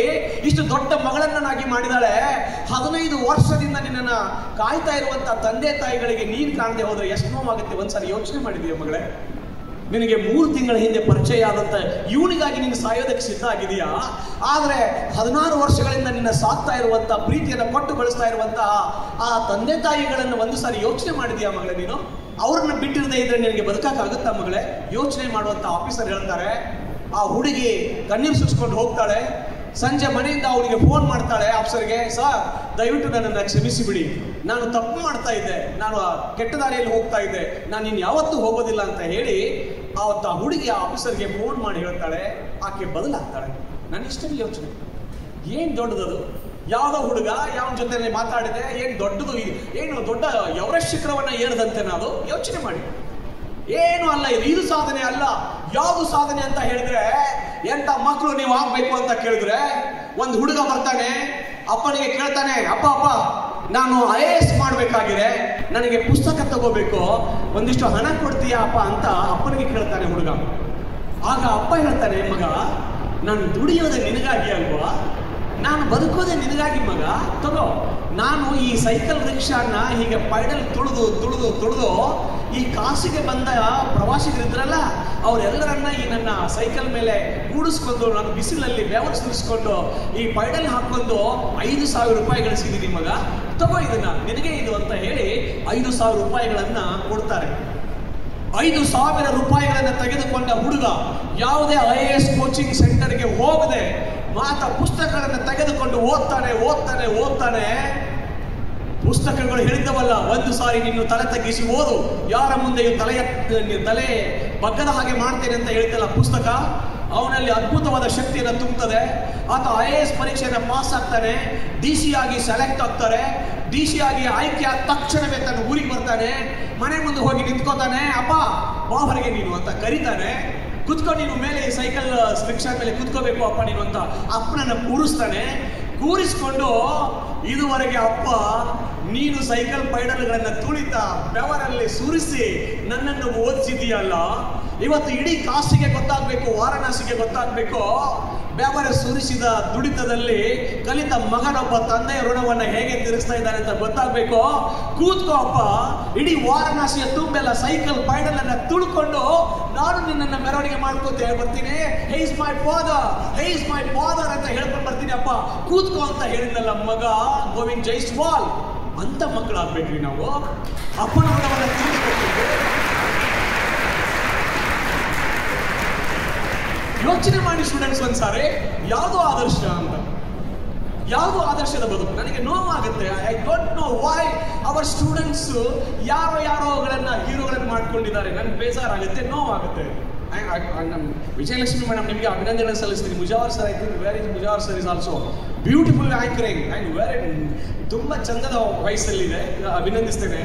ಇಷ್ಟು ದೊಡ್ಡ ಮಗಳನ್ನಾಗಿ ಮಾಡಿದಾಳೆ. 15 ವರ್ಷದಿಂದ ನಿನ್ನನ್ನ ಕಾಯ್ತಾ ಇರುವಂತ ತಂದೆ ತಾಯಿಗಳಿಗೆ ನೀನ್ ಕಾಣದೆ ಹೋದ್ರೆ ಎಷ್ಟು ನೋವಾಗುತ್ತೆ. ಒಂದ್ಸರಿ ಯೋಚನೆ ಮಾಡಿದೀಯ ಮಗಳೇ? ನಿನಗೆ 3 ತಿಂಗಳ ಹಿಂದೆ ಪರಿಚಯ ಆದಂತ ಇವನಿಗಾಗಿ ನೀನು ಸಾಯೋದಕ್ಕೆ ಸಿದ್ಧ ಆಗಿದೆಯಾ? ಆದ್ರೆ 16 ವರ್ಷಗಳಿಂದ ನಿನ್ನ ಸಾಕ್ತಾ ಇರುವಂತ, ಪ್ರೀತಿಯನ್ನು ಕೊಟ್ಟು ಬೆಳೆಸ್ತಾ ಇರುವಂತಹ ಆ ತಂದೆ ತಾಯಿಗಳನ್ನು ಒಂದು ಸಾರಿ ಯೋಚನೆ ಮಾಡಿದೀಯಾ ಮಗಳೇ ನೀನು? ಅವ್ರನ್ನ ಬಿಟ್ಟಿರದೇ ಇದ್ರೆ ನಿನಗೆ ಬದುಕಕ್ಕಾಗುತ್ತಾ ಮಗಳೇ? ಯೋಚನೆ ಮಾಡುವಂತ ಆಫೀಸರ್ ಹೇಳ್ತಾರೆ. ಆ ಹುಡುಗಿ ಕಣ್ಣೀರು ಸುರಿಸ್ಕೊಂಡು ಹೋಗ್ತಾಳೆ. ಸಂಜೆ ಮನೆಯಿಂದ ಅವನಿಗೆ ಫೋನ್ ಮಾಡ್ತಾಳೆ ಆಫೀಸರ್ಗೆ, ಸರ್ ದಯವಿಟ್ಟು ನನ್ನನ್ನು ಕ್ಷಮಿಸಿ ಬಿಡಿ, ನಾನು ತಪ್ಪು ಮಾಡ್ತಾ ಇದ್ದೆ, ನಾನು ಕೆಟ್ಟ ದಾರಿಯಲ್ಲಿ ಹೋಗ್ತಾ ಇದ್ದೆ, ನಾನು ಇನ್ನು ಯಾವತ್ತೂ ಹೋಗೋದಿಲ್ಲ ಅಂತ ಹೇಳಿ ಅವತ್ತು ಆ ಹುಡುಗಿ ಆ ಆಫೀಸರ್ಗೆ ಫೋನ್ ಮಾಡಿ ಹೇಳ್ತಾಳೆ. ಆಕೆ ಬದಲಾಗ್ತಾಳೆ. ನನ್ನ ಇಷ್ಟನೇ ಯೋಚನೆ, ಏನು ದೊಡ್ಡದದು? ಯಾವುದೋ ಹುಡುಗ ಯಾವ ಜೊತೆ ಮಾತಾಡಿದೆ, ಏನು ದೊಡ್ಡದು, ಏನು ದೊಡ್ಡ ಎವರೆಸ್ಟ್ ಶಿಖರವನ್ನ ಏರದಂತೆ ನಾವು ಯೋಚನೆ ಮಾಡಿ. ಏನು ಅಲ್ಲ ಇದು ಸಾಧನೆ ಅಲ್ಲ. ಯಾವುದು ಸಾಧನೆ ಅಂತ ಹೇಳಿದ್ರೆ, ಎಂತ ಮಕ್ಕಳು ನೀವು ಆಗ್ಬೇಕು ಅಂತ ಕೇಳಿದ್ರೆ, ಒಂದು ಹುಡುಗ ಬರ್ತಾನೆ, ಅಪ್ಪನಿಗೆ ಕೇಳ್ತಾನೆ, ಅಪ್ಪ ನಾನು IAS ಮಾಡ್ಬೇಕಾಗಿದೆ, ನನಗೆ ಪುಸ್ತಕ ತಗೋಬೇಕು, ಒಂದಿಷ್ಟು ಹಣ ಕೊಡ್ತೀಯಾ ಅಪ್ಪ ಅಂತ ಅಪ್ಪನಿಗೆ ಕೇಳ್ತಾನೆ ಹುಡುಗ. ಆಗ ಅಪ್ಪ ಹೇಳ್ತಾನೆ, ಮಗ ನಾನು ದುಡಿಯೋದೇ ನಿನಗಾಗಿ ಅಲ್ವಾ, ನಾನು ಬದುಕೋದೇ ನಿನಗಾಗಿ ಮಗ, ತಗೋ. ನಾನು ಈ ಸೈಕಲ್ ರಿಕ್ಷಾನ ಹೀಗೆ ಪೈಡಲ್ ತುಳಿದು ಈ ಕಾಸಿಗೆ ಬಂದ ಪ್ರವಾಸಿಗರಿದ್ರಲ್ಲ ಅವರೆಲ್ಲರನ್ನ ಈ ನನ್ನ ಸೈಕಲ್ ಮೇಲೆ ಕೂಡಿಸ್ಕೊಂಡು ನಾನು ಬಿಸಿಲಲ್ಲಿ ಬೆವರು ಸುರಿಸ್ಕೊಂಡು ಈ ಪೈಡಲ್ ಹಾಕೊಂಡು 5,000 ರೂಪಾಯಿ ಗಳಿಸಿದ್ದೀನಿ ಮಗ, ತಗೋ ಇದನ್ನ, ನಿನಗೆ ಇದು ಅಂತ ಹೇಳಿ 5,000 ರೂಪಾಯಿಗಳನ್ನ ಕೊಡ್ತಾರೆ. 5,000 ರೂಪಾಯಿಗಳನ್ನ ತೆಗೆದುಕೊಂಡ ಹುಡುಗ ಯಾವುದೇ IAS ಕೋಚಿಂಗ್ ಸೆಂಟರ್ಗೆ ಹೋಗದೆ ಮಾತ್ರ ಪುಸ್ತಕಗಳನ್ನು ತೆಗೆದುಕೊಂಡು ಓದ್ತಾನೆ. ಪುಸ್ತಕಗಳು ಹೇಳಿದ್ದವಲ್ಲ, ಒಂದು ಸಾರಿ ನೀನು ತಲೆ ತಗ್ಗಿಸಿ ಓದು, ಯಾರ ಮುಂದೆಯೂ ತಲೆ ಬಗ್ಗದ ಹಾಗೆ ಮಾಡ್ತೇನೆ ಅಂತ ಹೇಳ್ತಲ್ಲ ಪುಸ್ತಕ, ಅವನಲ್ಲಿ ಅದ್ಭುತವಾದ ಶಕ್ತಿಯನ್ನು ತುಂಬುತ್ತದೆ. ಆತ IAS ಪರೀಕ್ಷೆಯನ್ನು ಪಾಸ್ ಆಗ್ತಾನೆ, DC ಆಗಿ ಸೆಲೆಕ್ಟ್ ಆಗ್ತಾರೆ. DC ಆಗಿ ಆಯ್ಕೆ ಆದ ತಕ್ಷಣವೇ ತನ್ನ ಊರಿಗೆ ಬರ್ತಾನೆ, ಮನೆ ಮುಂದೆ ಹೋಗಿ ನಿಂತ್ಕೋತಾನೆ. ಅಪ್ಪ ಬಾ ಹೊರಗೆ ನೀನು ಅಂತ ಕರೀತಾನೆ. ಕುತ್ಕೊ ನೀನು ಮೇಲೆ ಸೈಕಲ್ ರಿಕ್ಷಾ ಮೇಲೆ ಕುತ್ಕೋಬೇಕು ಅಪ್ಪ ನೀನು ಅಂತ ಅಪ್ಪನನ್ನ ಕೂರಿಸ್ಕೊಂಡು ಇದುವರೆಗೆ ಅಪ್ಪ ನೀನು ಸೈಕಲ್ ಪೈಡಲ್ಗಳನ್ನ ತುಳಿತಾ ಬೆವರಲ್ಲಿ ಸುರಿಸಿ ನನ್ನನ್ನು ಓದಿಸಿದೀಯಲ್ಲ, ಇವತ್ತು ಇಡೀ ಕಾಶಿಗೆ ಗೊತ್ತಾಗ್ಬೇಕು, ವಾರಣಾಸಿಗೆ ಗೊತ್ತಾಗ್ಬೇಕು, ಬೆವರ ಸುರಿಸಿದ ದುಡಿತದಲ್ಲಿ ಕಲಿತ ಮಗನೊಬ್ಬ ತಂದೆಯ ಋಣವನ್ನ ಹೇಗೆ ತೀರಿಸ್ತಾ ಇದ್ದಾನೆ ಅಂತ ಗೊತ್ತಾಗ್ಬೇಕು. ಕೂತ್ಕೋ ಅಪ್ಪ, ಇಡೀ ವಾರಣಾಸಿಯ ತುಂಬೆಲ್ಲ ಸೈಕಲ್ ಪೈಡಲ್ ಅನ್ನ ತುಳ್ಕೊಂಡು ನಾನು ನಿನ್ನನ್ನ ಮೆರವಣಿಗೆ ಮಾಡ್ಕೋತ ಬರ್ತೀನಿ. ಹೇ ಇಸ್ ಮೈ ಫಾದರ್ ಅಂತ ಹೇಳ್ಕೊಂಡು ಬರ್ತೀನಿ ಅಪ್ಪ, ಕೂತ್ಕೋ ಅಂತ ಹೇಳಿದ್ನಲ್ಲ ಮಗ ಗೋವಿಂದ್ ಜೈಸ್ವಾಲ್. ಅಂತ ಮಕ್ಕಳಾಗ್ಬೇಕ್ರಿ ನಾವು. ಅಪ್ಪನ ಋಣವನ್ನ ತೀರಿಸ್ಬೇಕು. ಯೋಚನೆ ಮಾಡಿ ಸ್ಟೂಡೆಂಟ್ಸ್ ಒಂದ್ಸಾರಿ, ಯಾವುದು ಆದರ್ಶ ಅಂತ, ಯಾವುದು ಆದರ್ಶದ ಬದುಕು? ನನಗೆ ನೋವಾಗುತ್ತೆ. I don't know why our students ಯಾರೋಗಳನ್ನ ಹೀರೋಗಳನ್ನ ಮಾಡ್ಕೊಂಡಿದ್ದಾರೆ. ನನಗೆ ಬೇಜಾರಾಗುತ್ತೆ, ನೋವಾಗುತ್ತೆ. ನಮ್ಮ ವಿಜಯಲಕ್ಷ್ಮಿ ಮೇಡಮ್ ನಿಮಗೆ ಅಭಿನಂದನೆ ಸಲ್ಲಿಸ್ತೀನಿ. Mujawar sir, I think Mujawar sir is also beautiful anchoring and very ತುಂಬ ಚಂದದ ವಯಸ್ಸಲ್ಲಿದೆ, ಅಭಿನಂದಿಸ್ತೇನೆ.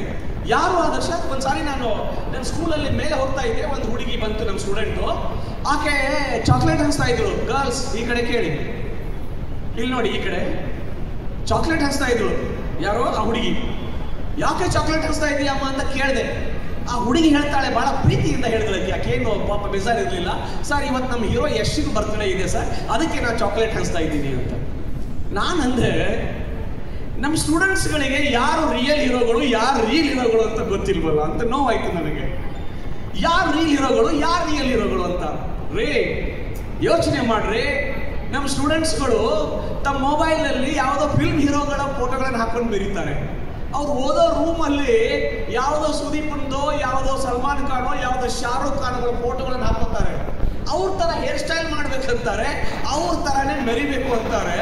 ಯಾರು ಆದರ್ಶ? ಒಂದ್ಸಾರಿ ನಾನು ನನ್ನ ಸ್ಕೂಲಲ್ಲಿ ಮೇಲೆ ಹೋಗ್ತಾ ಇದ್ದೆ, ಒಂದು ಹುಡುಗಿ ಬಂತು, ನಮ್ಮ ಸ್ಟೂಡೆಂಟು. ಆಕೆ ಚಾಕ್ಲೇಟ್ ಹಂಚ್ತಾ ಇದ್ರು. ಗರ್ಲ್ಸ್ ಈ ಕಡೆ ಕೇಳಿ, ಇಲ್ಲಿ ನೋಡಿ, ಈ ಕಡೆ ಚಾಕ್ಲೇಟ್ ಹಂಚ್ತಾ ಇದ್ರು. ಯಾರೋ ಆ ಹುಡುಗಿ. ಯಾಕೆ ಚಾಕ್ಲೇಟ್ ಹಂಚ್ತಾ ಇದೀಯ ಅಮ್ಮ ಅಂತ ಕೇಳಿದೆ. ಆ ಹುಡುಗಿ ಹೇಳ್ತಾಳೆ, ಬಹಳ ಪ್ರೀತಿಯಿಂದ ಹೇಳಿದ್ರೆ, ಯಾಕೇನು ಪಾಪ ಬೇಜಾರಿರ್ಲಿಲ್ಲ, ಸರ್ ಇವತ್ತು ನಮ್ಮ ಹೀರೋ ಯಶ್ಗೂ ಬರ್ತ್ಡೇ ಇದೆ ಸರ್, ಅದಕ್ಕೆ ನಾನು ಚಾಕ್ಲೇಟ್ ಹಂಚ್ತಾ ಇದ್ದೀನಿ ಅಂತ. ನಾನಂದ್ರೆ ನಮ್ಮ ಸ್ಟೂಡೆಂಟ್ಸ್ಗಳಿಗೆ ಯಾರು ರಿಯಲ್ ಹೀರೋಗಳು, ಯಾರು ರೀಲ್ ಹೀರೋಗಳು ಅಂತ ಗೊತ್ತಿಲ್ವಲ್ಲ ಅಂತ ನೋವಾಯ್ತು ನನಗೆ. ಯಾರು ರೀಲ್ ಹೀರೋಗಳು, ಯಾರು ರಿಯಲ್ ಹೀರೋಗಳು ಅಂತ ಯೋಚನೆ ಮಾಡ್ರಿ. ನಮ್ಮ ಸ್ಟೂಡೆಂಟ್ಸ್ಗಳು ತಮ್ಮ ಮೊಬೈಲಲ್ಲಿ ಯಾವುದೋ ಫಿಲ್ಮ್ ಹೀರೋಗಳ ಫೋಟೋಗಳನ್ನು ಹಾಕೊಂಡು ಬೆರೀತಾರೆ. ಅವ್ರು ಓದೋ ರೂಮಲ್ಲಿ ಯಾವುದೋ ಸುದೀಪಂದೋ, ಯಾವುದೋ ಸಲ್ಮಾನ್ ಖಾನೋ, ಯಾವುದೋ ಶಾರುಖ್ ಖಾನ್ಗಳ ಫೋಟೋಗಳನ್ನು ಹಾಕೋತಾರೆ. ಅವ್ರ ಥರ ಹೇರ್ ಸ್ಟೈಲ್ ಮಾಡ್ಬೇಕಂತಾರೆ, ಅವ್ರ ಥರನೇ ಮೆರಿಬೇಕು ಅಂತಾರೆ.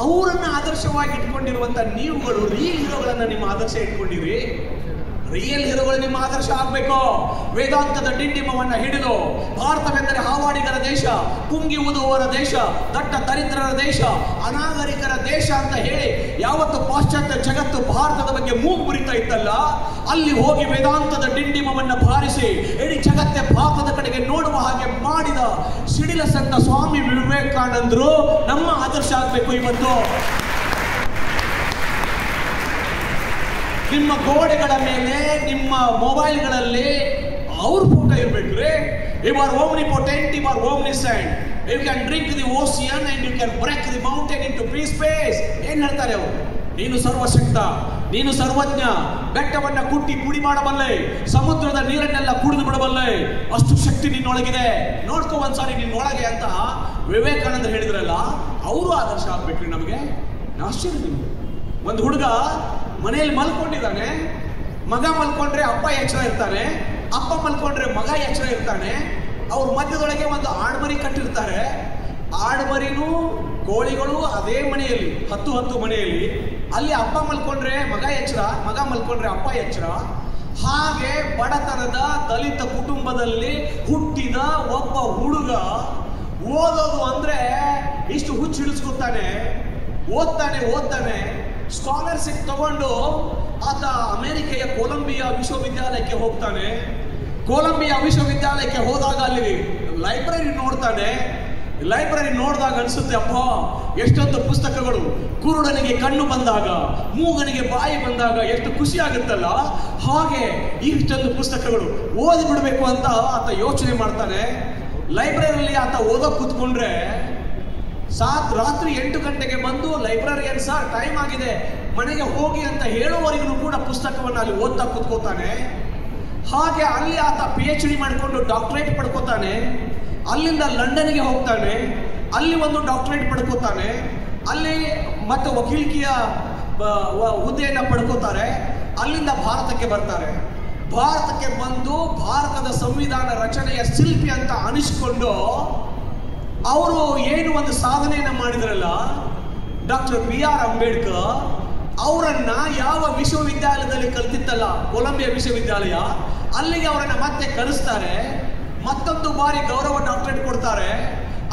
ಅವರನ್ನು ಆದರ್ಶವಾಗಿ ಇಟ್ಕೊಂಡಿರುವಂಥ ನೀವುಗಳು ರೀಲ್ ಹೀರೋಗಳನ್ನ ನಿಮ್ಮ ಆದರ್ಶ ಇಟ್ಕೊಂಡಿರಿ. ರಿಯಲ್ ಹೀರೋಗಳು ನಿಮ್ಮ ಆದರ್ಶ ಆಗಬೇಕು. ವೇದಾಂತದ ಡಿಂಡಿಮವನ್ನು ಹಿಡಿದು ಭಾರತವೆಂದರೆ ಹಾವಾಡಿಗರ ದೇಶ, ಕುಂಗಿ ಊದುವವರ ದೇಶ, ದಟ್ಟ ದರಿದ್ರರ ದೇಶ, ಅನಾಗರಿಕರ ದೇಶ ಅಂತ ಹೇಳಿ ಯಾವತ್ತು ಪಾಶ್ಚಾತ್ಯ ಜಗತ್ತು ಭಾರತದ ಬಗ್ಗೆ ಮೂಗು ಮುರಿತಾ ಇತ್ತಲ್ಲ, ಅಲ್ಲಿ ಹೋಗಿ ವೇದಾಂತದ ಡಿಂಡಿಮವನ್ನು ಬಾರಿಸಿ ಇಡೀ ಜಗತ್ತೇ ಭಾರತದ ಕಡೆಗೆ ನೋಡುವ ಹಾಗೆ ಮಾಡಿದ ಸಿಡಿಲ ಸಂತ ಸ್ವಾಮಿ ವಿವೇಕಾನಂದರು ನಮ್ಮ ಆದರ್ಶ ಆಗಬೇಕು. ಇವತ್ತು ನಿಮ್ಮ ಗೋಡೆಗಳ ಮೇಲೆ, ನಿಮ್ಮ ಮೊಬೈಲ್ಗಳಲ್ಲಿ ಅವ್ರ ಫೋಟೋ ಇರ್ಬೇಕ್ರಿ. You are omnipotent, you are omniscient. You can drink the ocean and you can break the mountain into free space. ಏನ್ ಹೇಳ್ತಾರೆ ಅವರು? ನೀನು ಸರ್ವಶಕ್ತ, ನೀನು ಸರ್ವಜ್ಞ, ಬೆಟ್ಟವನ್ನ ಕುಟ್ಟಿ ಪುಡಿ ಮಾಡಬಲ್ಲೆ, ಸಮುದ್ರದ ನೀರನ್ನೆಲ್ಲ ಕುಡಿದು ಬಿಡಬಲ್ಲೆ, ಅಷ್ಟು ಶಕ್ತಿ ನಿನ್ನೊಳಗಿದೆ, ನೋಡ್ಕೊ ಒಂದ್ಸಾರಿ ನಿನ್ನೊಳಗೆ ಅಂತ ವಿವೇಕಾನಂದರು ಹೇಳಿದ್ರಲ್ಲ, ಅವರು ಆದರ್ಶ ಆಗ್ಬೇಕ್ರಿ ನಮಗೆ. ಆಶ್ಚರ್ಯ ನಿಮ್ಗೆ. ಒಂದು ಹುಡುಗ ಮನೆಯಲ್ಲಿ ಮಲ್ಕೊಂಡಿದ್ದಾನೆ, ಮಗ ಮಲ್ಕೊಂಡ್ರೆ ಅಪ್ಪ ಎಚ್ಚರ ಇರ್ತಾನೆ, ಅಪ್ಪ ಮಲ್ಕೊಂಡ್ರೆ ಮಗ ಎಚ್ಚರ ಇರ್ತಾನೆ. ಅವ್ರ ಮಧ್ಯದೊಳಗೆ ಒಂದು ಆಡ್ಮರಿ ಕಟ್ಟಿರ್ತಾರೆ. ಆಡ್ಮರಿನೂ ಕೋಳಿಗಳು ಅದೇ ಮನೆಯಲ್ಲಿ 10 ಮನೆಯಲ್ಲಿ. ಅಲ್ಲಿ ಅಪ್ಪ ಮಲ್ಕೊಂಡ್ರೆ ಮಗ ಎಚ್ಚರ, ಮಗ ಮಲ್ಕೊಂಡ್ರೆ ಅಪ್ಪ ಎಚ್ಚರ. ಹಾಗೆ ಬಡತನದ ದಲಿತ ಕುಟುಂಬದಲ್ಲಿ ಹುಟ್ಟಿದ ಒಬ್ಬ ಹುಡುಗ ಓದೋದು ಅಂದ್ರೆ ಇಷ್ಟು ಹುಚ್ಚಿಡಿಸ್ಕೊತಾನೆ, ಓದ್ತಾನೆ. ಸ್ಕಾಲರ್ಶಿಪ್ ತಗೊಂಡು ಆತ ಅಮೆರಿಕೆಯ ಕೊಲಂಬಿಯಾ ವಿಶ್ವವಿದ್ಯಾಲಯಕ್ಕೆ ಹೋಗ್ತಾನೆ. ಕೊಲಂಬಿಯಾ ವಿಶ್ವವಿದ್ಯಾಲಯಕ್ಕೆ ಹೋದಾಗ ಅಲ್ಲಿ ಲೈಬ್ರರಿ ನೋಡ್ತಾನೆ. ಲೈಬ್ರರಿ ನೋಡಿದಾಗ ಅನ್ಸುತ್ತೆ, ಅಪ್ಪ ಎಷ್ಟೊಂದು ಪುಸ್ತಕಗಳು. ಕುರುಡನಿಗೆ ಕಣ್ಣು ಬಂದಾಗ, ಮೂಗನಿಗೆ ಬಾಯಿ ಬಂದಾಗ ಎಷ್ಟು ಖುಷಿ ಆಗುತ್ತಲ್ಲ, ಹಾಗೆ ಇಷ್ಟೊಂದು ಪುಸ್ತಕಗಳು ಓದಿ ಬಿಡಬೇಕು ಅಂತ ಆತ ಯೋಚನೆ ಮಾಡ್ತಾನೆ. ಲೈಬ್ರರಿಯಲ್ಲಿ ಆತ ಓದೋಕೆ ಕೂತ್ಕೊಂಡ್ರೆ ರಾತ್ರಿ 8 ಗಂಟೆಗೆ ಬಂದು ಲೈಬ್ರರಿಯನ್ ಸರ್ ಟೈಮ್ ಆಗಿದೆ ಮನೆಗೆ ಹೋಗಿ ಅಂತ ಹೇಳುವವರೆಗೂ ಕೂಡ ಪುಸ್ತಕವನ್ನು ಅಲ್ಲಿ ಓದ್ತಾ ಕೂತ್ಕೋತಾನೆ. ಹಾಗೆ ಅಲ್ಲಿ ಆತ PhD ಮಾಡಿಕೊಂಡು ಡಾಕ್ಟರೇಟ್ ಪಡ್ಕೋತಾನೆ. ಅಲ್ಲಿಂದ ಲಂಡನ್ಗೆ ಹೋಗ್ತಾನೆ, ಅಲ್ಲಿ ಒಂದು ಡಾಕ್ಟರೇಟ್ ಪಡ್ಕೋತಾನೆ. ಅಲ್ಲಿ ಮತ್ತೆ ವಕೀಲಿಕೆಯ ಹುದ್ದೆಯನ್ನು ಪಡ್ಕೋತಾರೆ. ಅಲ್ಲಿಂದ ಭಾರತಕ್ಕೆ ಬರ್ತಾರೆ. ಭಾರತಕ್ಕೆ ಬಂದು ಭಾರತದ ಸಂವಿಧಾನ ರಚನೆಯ ಶಿಲ್ಪಿ ಅಂತ ಅನಿಸ್ಕೊಂಡು ಅವರು ಏನು ಒಂದು ಸಾಧನೆಯನ್ನ ಮಾಡಿದ್ರಲ್ಲ, ಡಾಕ್ಟರ್ BR ಅಂಬೇಡ್ಕರ್ ಅವರನ್ನ ಯಾವ ವಿಶ್ವವಿದ್ಯಾಲಯದಲ್ಲಿ ಕಲ್ತಿತ್ತಲ್ಲ, ಕೊಲಂಬಿಯಾ ವಿಶ್ವವಿದ್ಯಾಲಯ, ಅಲ್ಲಿಗೆ ಅವರನ್ನ ಮತ್ತೆ ಕಳಿಸ್ತಾರೆ. ಮತ್ತೊಂದು ಬಾರಿ ಗೌರವ ಡಾಕ್ಟರೇಟ್ ಕೊಡ್ತಾರೆ.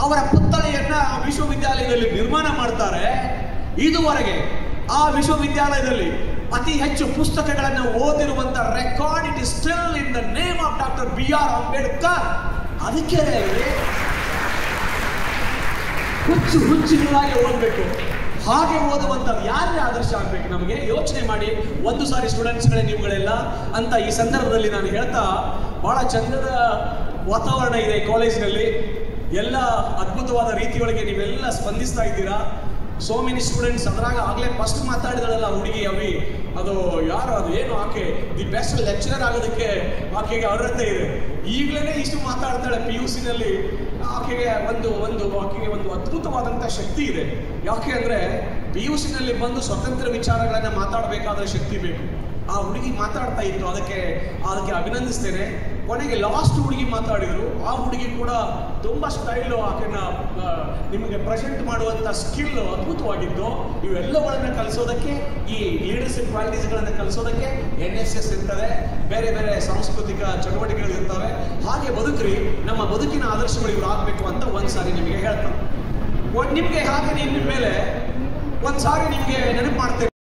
ಅವರ ಪುತ್ಥಳಿಯನ್ನ ವಿಶ್ವವಿದ್ಯಾಲಯದಲ್ಲಿ ನಿರ್ಮಾಣ ಮಾಡ್ತಾರೆ. ಇದುವರೆಗೆ ಆ ವಿಶ್ವವಿದ್ಯಾಲಯದಲ್ಲಿ ಅತಿ ಹೆಚ್ಚು ಪುಸ್ತಕಗಳನ್ನು ಓದಿರುವಂತ record it is still in the name of doctor BR Ambedkar. ಅದಕ್ಕೆ ಹುಚ್ಚುಗಳಾಗಿ ಓದಬೇಕು. ಹಾಗೆ ಓದುವಂಥದ್ದು ಯಾರೇ ಆದರ್ಶ ಆಗ್ಬೇಕು ನಮಗೆ? ಯೋಚನೆ ಮಾಡಿ. ಒಂದು ಸಾರಿ ಸ್ಟೂಡೆಂಟ್ಸ್ಗಳೇ ನೀವುಗಳೆಲ್ಲ ಅಂತ ಈ ಸಂದರ್ಭದಲ್ಲಿ ನಾನು ಹೇಳ್ತಾ, ಬಹಳ ಚಂದದ ವಾತಾವರಣ ಇದೆ ಕಾಲೇಜಿನಲ್ಲಿ. ಎಲ್ಲ ಅದ್ಭುತವಾದ ರೀತಿಯೊಳಗೆ ನೀವೆಲ್ಲ ಸ್ಪಂದಿಸ್ತಾ ಇದ್ದೀರಾ. So many students. ಅದ್ರಾಗ ಆಗ್ಲೇ ಫಸ್ಟ್ ಮಾತಾಡಿದಳಲ್ಲ ಹುಡುಗಿ ಅವಿ, ಅದು ಯಾರು, ಅದು ಏನು ಆಕೆ ದಿ ಬೆಸ್ಟ್ ಲೆಕ್ಚರರ್ ಆಗೋದಕ್ಕೆ ಆಕೆಗೆ ಅರ್ಹತೆ ಇದೆ. ಈಗಲೇ ಇಷ್ಟು ಮಾತಾಡ್ತಾಳೆ. PUC ನಲ್ಲಿ ಆಕೆಗೆ ಒಂದು ಅದ್ಭುತವಾದಂಥ ಶಕ್ತಿ ಇದೆ. ಯಾಕೆ ಅಂದ್ರೆ PUC ನಲ್ಲಿ ಬಂದು ಸ್ವತಂತ್ರ ವಿಚಾರಗಳನ್ನ ಮಾತಾಡಬೇಕಾದ್ರೆ ಶಕ್ತಿ ಬೇಕು. ಆ ಹುಡುಗಿ ಮಾತಾಡ್ತಾ ಇತ್ತು, ಅದಕ್ಕೆ ಅಭಿನಂದಿಸ್ತೇನೆ. ಕೊನೆಗೆ ಲಾಸ್ಟ್ ಹುಡುಗಿ ಮಾತಾಡಿದ್ರು. ಆ ಹುಡುಗಿ ಕೂಡ ತುಂಬಾ ಸ್ಟೈಲು, ಆಕೆನ ನಿಮಗೆ ಪ್ರೆಸೆಂಟ್ ಮಾಡುವಂತ ಸ್ಕಿಲ್ ಅದ್ಭುತವಾಗಿತ್ತು. ಇವೆಲ್ಲಗಳನ್ನ ಕಲಿಸೋದಕ್ಕೆ, ಈ ಲೀಡರ್ಶಿಪ್ ಕ್ವಾಲಿಟೀಸ್ಗಳನ್ನ ಕಲಿಸೋದಕ್ಕೆ NSS ಇರ್ತದೆ, ಬೇರೆ ಬೇರೆ ಸಾಂಸ್ಕೃತಿಕ ಚಟುವಟಿಕೆಗಳು ಇರ್ತವೆ. ಹಾಗೆ ಬದುಕ್ರಿ, ನಮ್ಮ ಬದುಕಿನ ಆದರ್ಶಗಳು ಇವ್ರು ಆಗ್ಬೇಕು ಅಂತ ಒಂದ್ಸಾರಿ ನಿಮಗೆ ಹೇಳ್ತಾರೆ. ನಿಮಗೆ ಹಾಗೆ ನಿಮ್ಮ ಮೇಲೆ ಒಂದ್ಸಾರಿ ನಿಮಗೆ ನೆನಪು ಮಾಡ್ತೇನೆ.